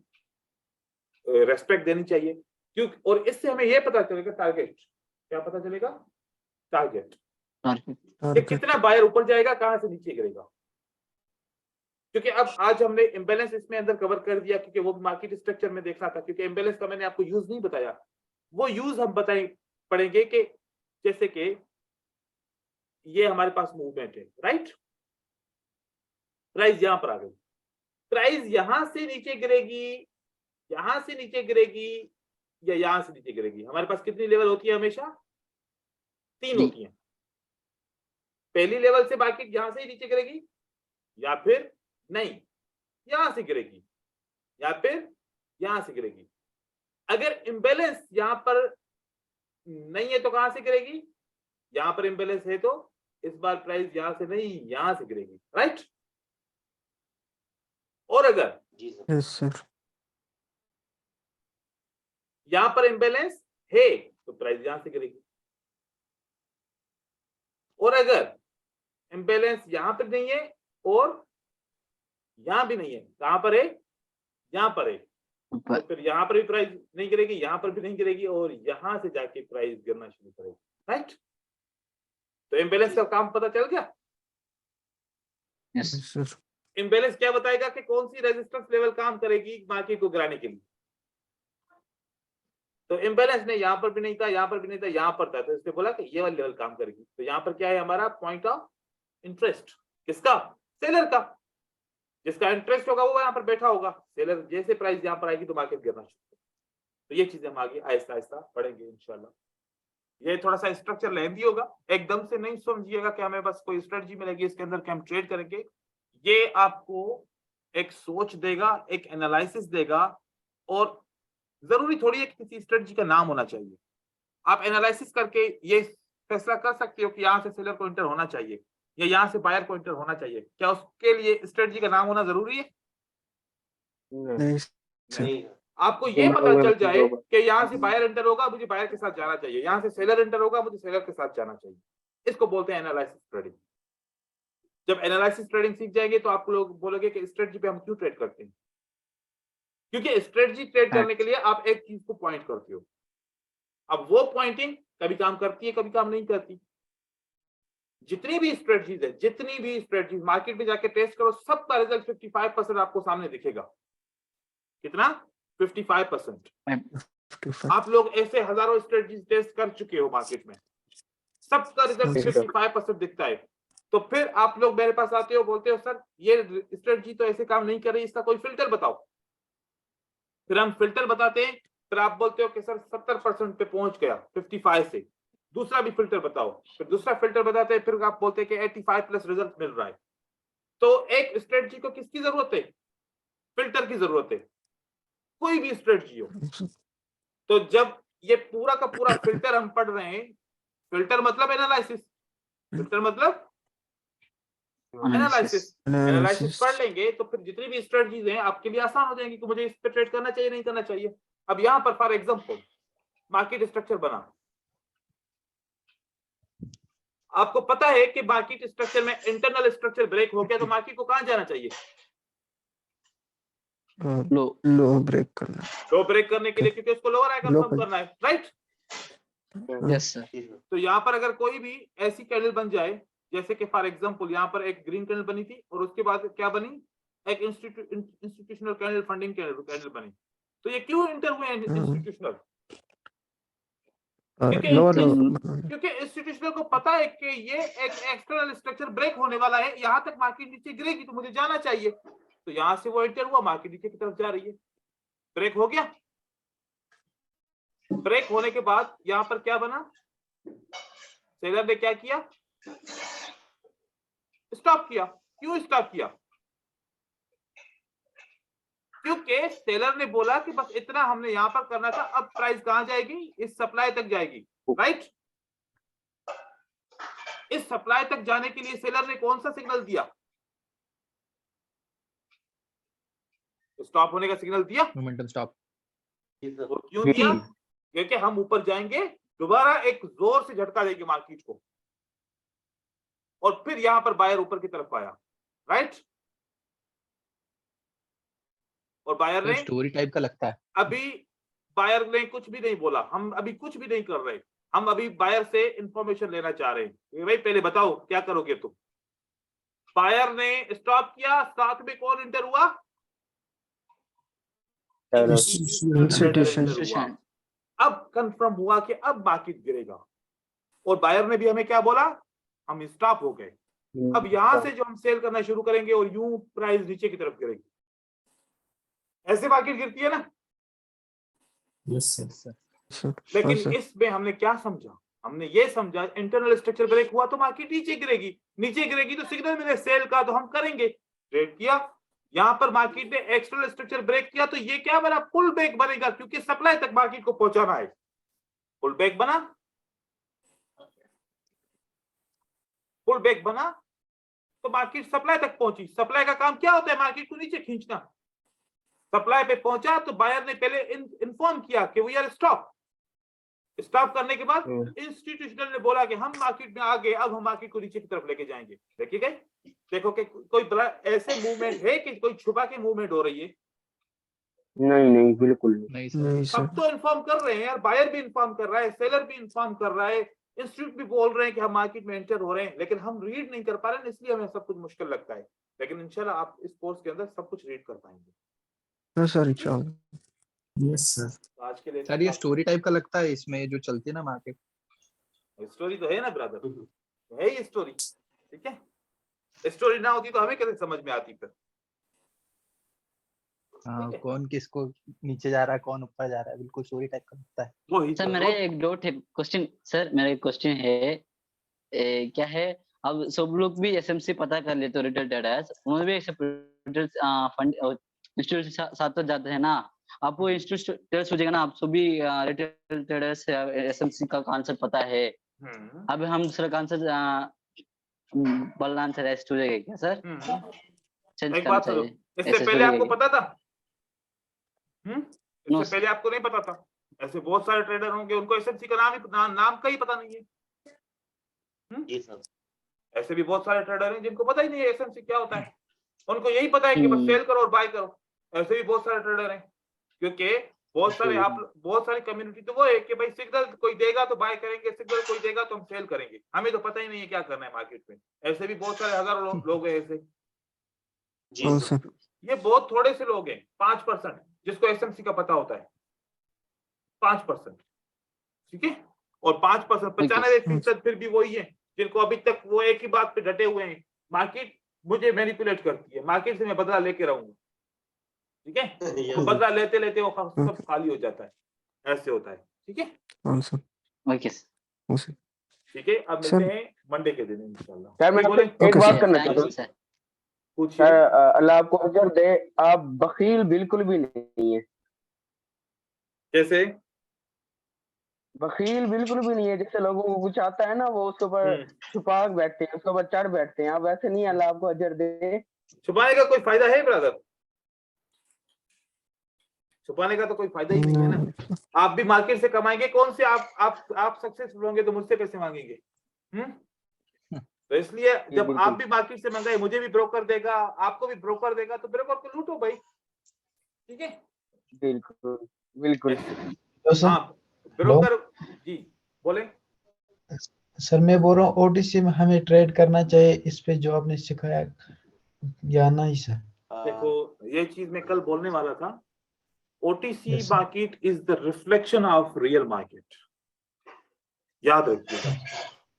रेस्पेक्ट देनी चाहिए, क्योंकि और इससे हमें यह पता चलेगा टारगेट, क्या पता चलेगा, टारगेट कि कितना बायर ऊपर जाएगा, कहां से नीचे गिरेगा। क्योंकि अब आज हमने इम्बैलेंस इसमें अंदर कवर कर दिया, क्योंकि वो मार्केट स्ट्रक्चर में देखना था, क्योंकि इम्बैलेंस का मैंने आपको यूज नहीं बताया, वो यूज हम पढ़ेंगे कि जैसे कि ये हमारे पास मूवमेंट है, राइट, प्राइस यहां पर आ गई, प्राइस यहां से नीचे गिरेगी, यहां से नीचे गिरेगी, या यहां से नीचे गिरेगी। हमारे पास कितनी लेवल होती है, हमेशा 3 होती है। पहली लेवल से बाकी यहां से ही नीचे गिरेगी, या फिर नहीं यहां से गिरेगी, या फिर यहां से गिरेगी। अगर इम्बैलेंस यहां पर नहीं है तो कहां से गिरेगी, यहां पर इम्बैलेंस है तो इस बार प्राइस यहां से नहीं यहां से गिरेगी, राइट। और अगर यस सर, यहां पर इम्बैलेंस है तो प्राइस यहां से गिरेगी, और अगर इम्बैलेंस यहां पर नहीं है और यहां भी नहीं है, कहां पर है, यहां पर है, तो फिर यहां पर भी प्राइस नहीं गिरेगी, यहां पर भी नहीं गिरेगी, और यहां से जाके प्राइस गिरना शुरू करेगी, राइट। तो इम्बैलेंस का काम पता चल गया। यस सर, इम्बैलेंस क्या बताएगा कि कौन सी रेजिस्टेंस लेवल काम करेगी मार्केट को गिराने के लिए। तो इम्बैलेंस ने यहां पर भी नहीं था, यहां पर भी नहीं था, यहां पर था, तो इसने बोला कि ये वाला लेवल काम करेगी। तो यहां पर क्या है हमारा पॉइंट ऑफ इंटरेस्ट, किसका, सेलर का। जिसका इंटरेस्ट होगा वो यहां पर बैठा होगा, सेलर जैसे प्राइस यहां पर आएगी तो मार्केट गिरना शुरू। तो ये चीजें हम आगे आहिस्ता आहिस्ता पढ़ेंगे इंशाल्लाह। ये थोड़ा सा स्ट्रक्चर लेंदी होगा, एकदम से नहीं समझिएगा कि हमें बस कोई स्ट्रेटजी मिलेगी इसके अंदर कि हम ट्रेड करेंगे। ये आपको एक सोच देगा, एक एनालिसिस देगा, और जरूरी थोड़ी है कि किसी स्ट्रेटजी का नाम होना चाहिए। आप एनालिसिस करके ये फैसला कर सकते हो कि यहाँ से सेलर को इंटर होना चाहिए या यहाँ से बायर को इंटर होना चाहिए। क्या उसके लिए स्ट्रेटजी का नाम होना जरूरी है? नहीं सर, आपको ये पता चल जाए कि यहाँ से बायर एंटर होगा, मुझे बायर के साथ जाना चाहिए, यहाँ से सेलर एंटर होगा, मुझे सेलर के साथ जाना चाहिए। इसको बोलते हैं एनालिसिस ट्रेडिंग। जब एनालिसिस ट्रेडिंग सीख जाएंगे तो आप लोग बोलोगे कि स्ट्रेटजी पे हम क्यों ट्रेड करते हैं, क्योंकि स्ट्रेटजी ट्रेड करने के लिए आप एक चीज को पॉइंट करते हो। अब वो पॉइंटिंग कभी काम करती है, कभी काम नहीं करती। जितनी भी स्ट्रेटजीज है, जितनी भी स्ट्रेटजीज मार्केट में जाके टेस्ट करो, सबका रिजल्ट 55% आपको सामने दिखेगा। कितना? 55%। आप लोग ऐसे हजारों स्ट्रेटजीज टेस्ट कर चुके हो मार्केट में, सबका रिजल्ट 55% दिखता है। तो फिर आप लोग मेरे पास आते हो, बोलते हो सर ये स्ट्रेटजी तो ऐसे काम नहीं कर रही, इसका कोई फिल्टर बताओ। फिर हम फिल्टर बताते हैं, फिर आप बोलते हो कि सर 70% पे पहुंच गया 55 से, दूसरा भी फिल्टर बताओ। फिर दूसरा फिल्टर बताते हैं, फिर आप बोलते हैं कि 85 प्लस रिजल्ट मिल रहा है। तो एक स्ट्रेटजी को किसकी जरूरत है? फिल्टर की जरूरत है, कोई भी स्ट्रेटजी हो। तो जब ये पूरा का पूरा फिल्टर हम पढ़ रहे हैं, फिल्टर मतलब एनालिसिस, फिल्टर मतलब एनालिसिस पढ़ लेंगे तो फिर जितनी भी स्ट्रेटजीज हैं आपके लिए आसान हो जाएंगी कि मुझे इस पे ट्रेड करना चाहिए, नहीं करना चाहिए। अब यहां पर फॉर एग्जांपल मार्केट स्ट्रक्चर बना, आपको पता है कि मार्केट स्ट्रक्चर में इंटरनल स्ट्रक्चर ब्रेक हो गया तो मार्केट को कहां जाना चाहिए? लो ब्रेक करना, लो ब्रेक करने के लिए, क्योंकि उसको लोअर हाई कंफर्म करना है, राइट। Yes sir. तो यहां पर अगर कोई भी ऐसी कैंडल बन जाए, जैसे कि फॉर एग्जांपल यहां पर एक ग्रीन कैंडल बनी थी और उसके बाद क्या बनी, एक इंस्टीट्यूशनल कैंडल, फंडिंग कैंडल बनी, तो ये क्यों इंटर हुए इंस्टीट्यूशनल? क्योंकि इंस्टीट्यूशनल को पता है कि ये एक एक्सटर्नल स्ट्रक्चर ब्रेक होने वाला है, यहां तक मार्केट नीचे गिरेगी तो मुझे जाना चाहिए। तो यहां से वो एंटर हुआ, मार्केट नीचे की तरफ जा रही है, ब्रेक हो गया। ब्रेक होने के बाद यहां पर क्या बना, सेलर ने क्या किया, स्टॉप किया। क्यों स्टॉप किया? क्योंकि सेलर ने बोला कि बस इतना हमने यहां पर करना था, अब प्राइस कहां जाएगी, इस सप्लाई तक जाएगी, राइट। इस सप्लाई तक जाने के लिए सेलर ने कौन सा सिग्नल दिया? स्टॉप होने का सिग्नल दिया। Momentum stop. और क्यों दिया? क्योंकि हम ऊपर जाएंगे, दोबारा एक जोर से झटका देंगे मार्केट को, और फिर यहां पर बायर ऊपर की तरफ आया, राइट? और बायर ने स्टोरी टाइप का लगता है। अभी बायर ने कुछ भी नहीं बोला, हम अभी कुछ भी नहीं कर रहे, हम अभी बायर से इंफॉर्मेशन लेना चाह रहे हैं। भाई पहले बताओ क्या करोगे तुम? बायर ने स्टॉप किया, साथ में कौन इंटर हुआ? इंस्टीट्यूशन। अब कंफर्म हुआ कि अब मार्केट गिरेगा, और बायर ने भी हमें क्या बोला? हम स्टॉप हो गए। अब यहां से जो हम सेल करना शुरू करेंगे और यूं प्राइस नीचे की तरफ गिरेगी। ऐसे मार्केट गिरती है ना? Yes sir. लेकिन इसमें हमने क्या समझा? हमने ये समझा इंटरनल स्ट्रक्चर ब्रेक हुआ तो मार्केट नीचे गिरेगी, नीचे गिरेगी तो सिग्नल मिले सेल का, तो हम करेंगे। ट्रेड किया, यहां पर मार्केट ने एक्सटर्नल स्ट्रक्चर ब्रेक किया, तो ये क्या बना? पुल बैक बनेगा, क्योंकि सप्लाई तक मार्केट को पहुंचाना है। पुल बैक बना, पुल बैक बना तो मार्केट सप्लाई तक पहुंची। सप्लाई का काम क्या होता है? मार्केट को नीचे खींचना। सप्लाई पे पहुंचा तो बायर ने पहले इन्फॉर्म किया कि वी आर स्टॉप। स्टॉप करने के बाद इंस्टीट्यूशनल ने बोला कि हम मार्केट में आ गए, अब हम मार्केट को नीचे की तरफ लेके जाएंगे। देखिए गए, देखो कि कोई बड़ा ऐसे मूवमेंट है कि कोई छुपा के मूवमेंट हो रही है? नहीं बिल्कुल नहीं नहीं सब सर। तो इन्फॉर्म कर रहे हैं यार, बायर भी इन्फॉर्म कर रहा है, सेलर भी इन्फॉर्म कर रहा है, इंस्टीट्यूट भी बोल रहे हैं कि हम मार्केट में एंटर हो रहे हैं, लेकिन हम रीड नहीं कर पा रहे हैं, इसलिए हमें सब कुछ मुश्किल लगता है। लेकिन इंशाल्लाह आप इस कोर्स के अंदर सब कुछ रीड कर पाएंगे। हाँ सर इंशाल्लाह। Yes sir. तो आज के लिए सर ये स्टोरी टाइप का लगता है इसमें जो चलती है ना मार्केट। स्टोरी तो है ना ब्रदर, तो है ये स्टोरी, ठीक है? स्टोरी ना होती तो हमें कैसे समझ में आती फिर? हाँ, ठीक है। कौन किसको नीचे जा रहा है, कौन ऊपर जा रहा है, बिल्कुल स्टोरी टाइप का लगता है। वही सर मेरा एक डाउट है, क्वेश्चन सर, मेरा एक क्वेश्चन है, क्या है, अब सब लोग भी एसएमसी पता कर लेते हो, रिटेल ट्रेडर्स, उन्होंने भी ऐसे फंड इंस्टीट्यूट साथ तो जाते हैं ना, आप वो इंस्टीट्यूट ट्रेडर्स हो जाएगा ना, आप सभी रिटेल ट्रेडर्स एसएमसी का कॉन्सेप्ट पता है। अब हम दूसरा कॉन्सेप्ट बलराम सर एस हो जाएगा क्या सर? चेंज एक करना बात सुनो, चाहिए, इससे ऐसे पहले हो आपको जाएगा? पता था? नो इससे पहले आपको नहीं पता था? ऐसे बहुत सारे ट्रेडर होंगे उनको एसएमसी का नाम का ही पता नहीं है। जी सर। ऐसे भी बहुत सारे ट्रेडर हैं जिनको पता ही नहीं है एसएमसी क्या होता है, उनको यही पता है कि बस सेल करो और बाय करो। ऐसे भी बहुत सारे ट्रेडर हैं, क्योंकि बहुत सारी कम्युनिटी तो वो है कि भाई सिग्नल कोई देगा तो बाय करेंगे, सिग्नल कोई देगा तो हम सेल करेंगे, हमें तो पता ही नहीं है क्या करना है मार्केट में। ऐसे भी बहुत सारे हजारों लोग हैं ऐसे। जी सर। ये बहुत थोड़े से लोग हैं, 5% जिसको एसएमसी का पता होता है, 5%, ठीक है? और 5%, 95% फिर भी वही है जिनको अभी तक वो एक ही बात पे डटे हुए हैं, मार्केट मुझे मैनिपुलेट करती है, मार्केट से मैं बदला लेके रहूंगा, ठीक है? तो बदला लेते लेते वो सब खाली हो जाता है, ऐसे होता है, ठीक है? Okay sir. ठीक है, अब मिलते हैं मंडे के दिन इंशाल्लाह। सर मैं बोले एक बात करना थैंक चाहता यू हूँ सर। पूछिए। सर, अल्लाह आपको अजर दे, आप बखील बिल्कुल भी नहीं है। कैसे? बखील बिल्कुल भी नहीं है, जैसे लोगों को कुछ आता है ना वो उसके ऊपर छुपा बैठते हैं, उसके ऊपर चढ़ बैठते हैं, आप वैसे नहीं, अल्लाह आपको अजर दे। छुपाने का कोई फायदा है ब्रदर? छुपाने का तो कोई फायदा ही नहीं है ना। आप भी मार्केट से कमाएंगे, कौन से आप सक्सेसफुल होंगे तो मुझसे पैसे मांगेंगे? तो इसलिए जब आप भी मार्केट से मंगाए, मुझे भी ब्रोकर देगा, आपको भी ब्रोकर देगा, तो ब्रोकर को लूटो भाई, ठीक है? बिल्कुल बिल्कुल। हाँ ब्रोकर जी बोले। सर मैं बोल रहा हूँ ओटीसी में हमें ट्रेड करना चाहिए, इस पे जो आपने सिखाया या नहीं सर? देखो ये चीज मैं कल बोलने वाला था, OTC Yes, sir. Market is the reflection of real market, याद रखिएगा,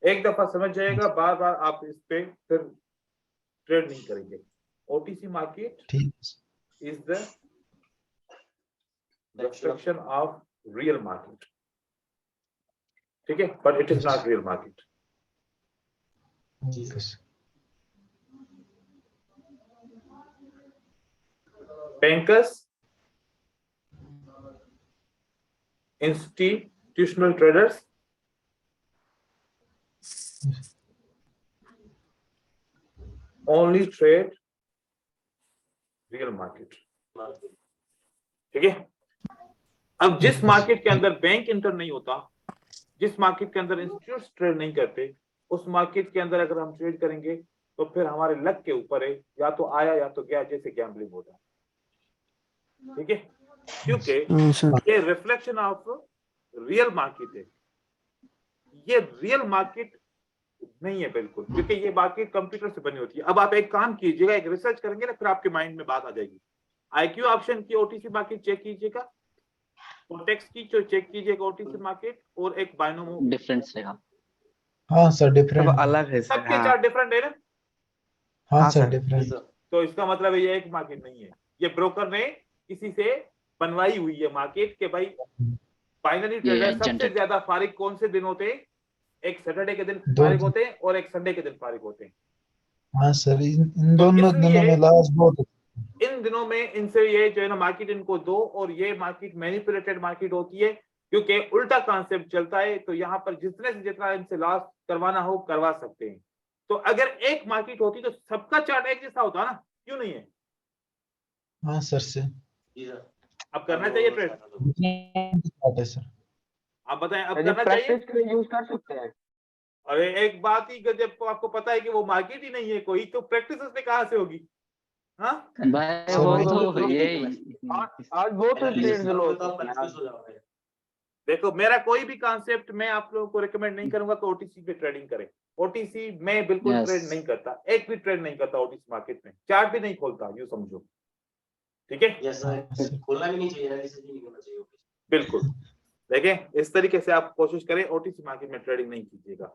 एक दफा समझ जाएगा, बार बार आप इस पे फिर ट्रेड नहीं करेंगे। ओटीसी मार्केट ठीक is the reflection of real market, ठीक है, but it is not real market. है sir. Bankers, institutional traders only trade real market. ठीक है। अब जिस मार्केट के अंदर बैंक इंटर नहीं होता, जिस मार्केट के अंदर इंस्टीट्यूट्स ट्रेड नहीं करते, उस मार्केट के अंदर अगर हम ट्रेड करेंगे तो फिर हमारे लक के ऊपर है, या तो आया या तो गया, जैसे गैम्बलिंग होता है। ठीक है, क्योंकि ये रिफ्लेक्शन ऑफ रियल मार्केट है, ये रियल मार्केट नहीं है बिल्कुल, क्योंकि ये मार्केट कंप्यूटर से बनी होती है। अब आप एक काम कीजिएगा, एक रिसर्च करेंगे ना, फिर आपके माइंड में बात आ जाएगी। IQ ऑप्शन की ओटीसी मार्केट चेक कीजिएगा, कोटेक्स की जो चेक कीजिएगा ओटीसी मार्केट, और एक बाइनोमो डिफरेंस रहेगा। हाँ सर डिफरेंट। सब अलग है सर। सबके चार्ट डिफरेंट है ना। हाँ सर सर। डिफरेंट। तो इसका मतलब है ये एक मार्केट नहीं है, ये ब्रोकर ने किसी से बनवाई हुई है मार्केट के। भाई बाइनरी ट्रेडर सबसे generated। ज्यादा फारिग कौन से दिन होते हैं? एक सैटरडे के दिन दो फारिग दिन। होते हैं और एक संडे के दिन फारिग होते हैं। हाँ सर इन तो दोनों इसलिए दिनों में लॉस बहुत। इन दिनों में इनसे ये जो है ना मार्केट इनको दो, और ये मार्केट मैनिपुलेटेड मार्केट होती है, क्योंकि उल्टा कॉन्सेप्ट चलता है। तो यहाँ पर जितने से जितना इनसे लॉस करवाना हो करवा सकते हैं। तो अगर एक मार्केट होती तो सबका चार्ट एक जैसा होता ना, क्यों नहीं है? हाँ सर से अब करना चाहिए ट्रेड? है सर। आप बताएं, अब यदि करना चाहिए? प्रैक्टिस के लिए यूज कर सकते हैं। अरे एक बात ही, जब आपको पता है कि वो मार्केट ही नहीं है कोई, तो प्रैक्टिस उसमें कहाँ से होगी? हाँ, भाई सर, वो वही तो ये आज बहुत ट्रेड्स लो। देखो मेरा कोई भी कॉन्सेप्ट मैं आप लोगों को रिकमेंड नहीं करूंगा कि ओटीसी पे ट्रेडिंग करें। ओटीसी मैं बिल्कुल Yes। ट्रेड नहीं करता, एक भी ट्रेड नहीं करता ओटीसी मार्केट में, चार्ट भी नहीं खोलता, यूं समझो। ठीक है, खोलना भी नहीं चाहिए, नहीं करना चाहिए। बिल्कुल। देखें, इस तरीके से आप कोशिश करें, ओटीसी मार्केट में ट्रेडिंग नहीं कीजिएगा।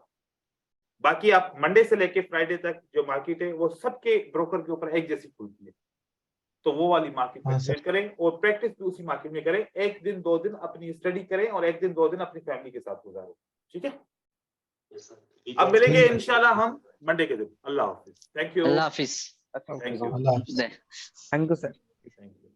बाकी आप मंडे से लेके फ्राइडे तक जो मार्केट है वो सबके ब्रोकर के ऊपर एक जैसी खुलती है, तो वो वाली मार्केट में हाँ, सर। ट्रेड करें, और प्रैक्टिस भी उसी मार्केट में करें। एक दिन दो दिन अपनी स्टडी करें, और एक दिन दो दिन अपनी फैमिली के साथ गुजारें। ठीक है, अब मिलेंगे इंशाल्लाह हम मंडे के दिन। अल्लाह हाफिज। Thank you. अल्लाह हाफिज। Thank you. अल्लाह हाफिज़। जय। Thank you sir. Thank you.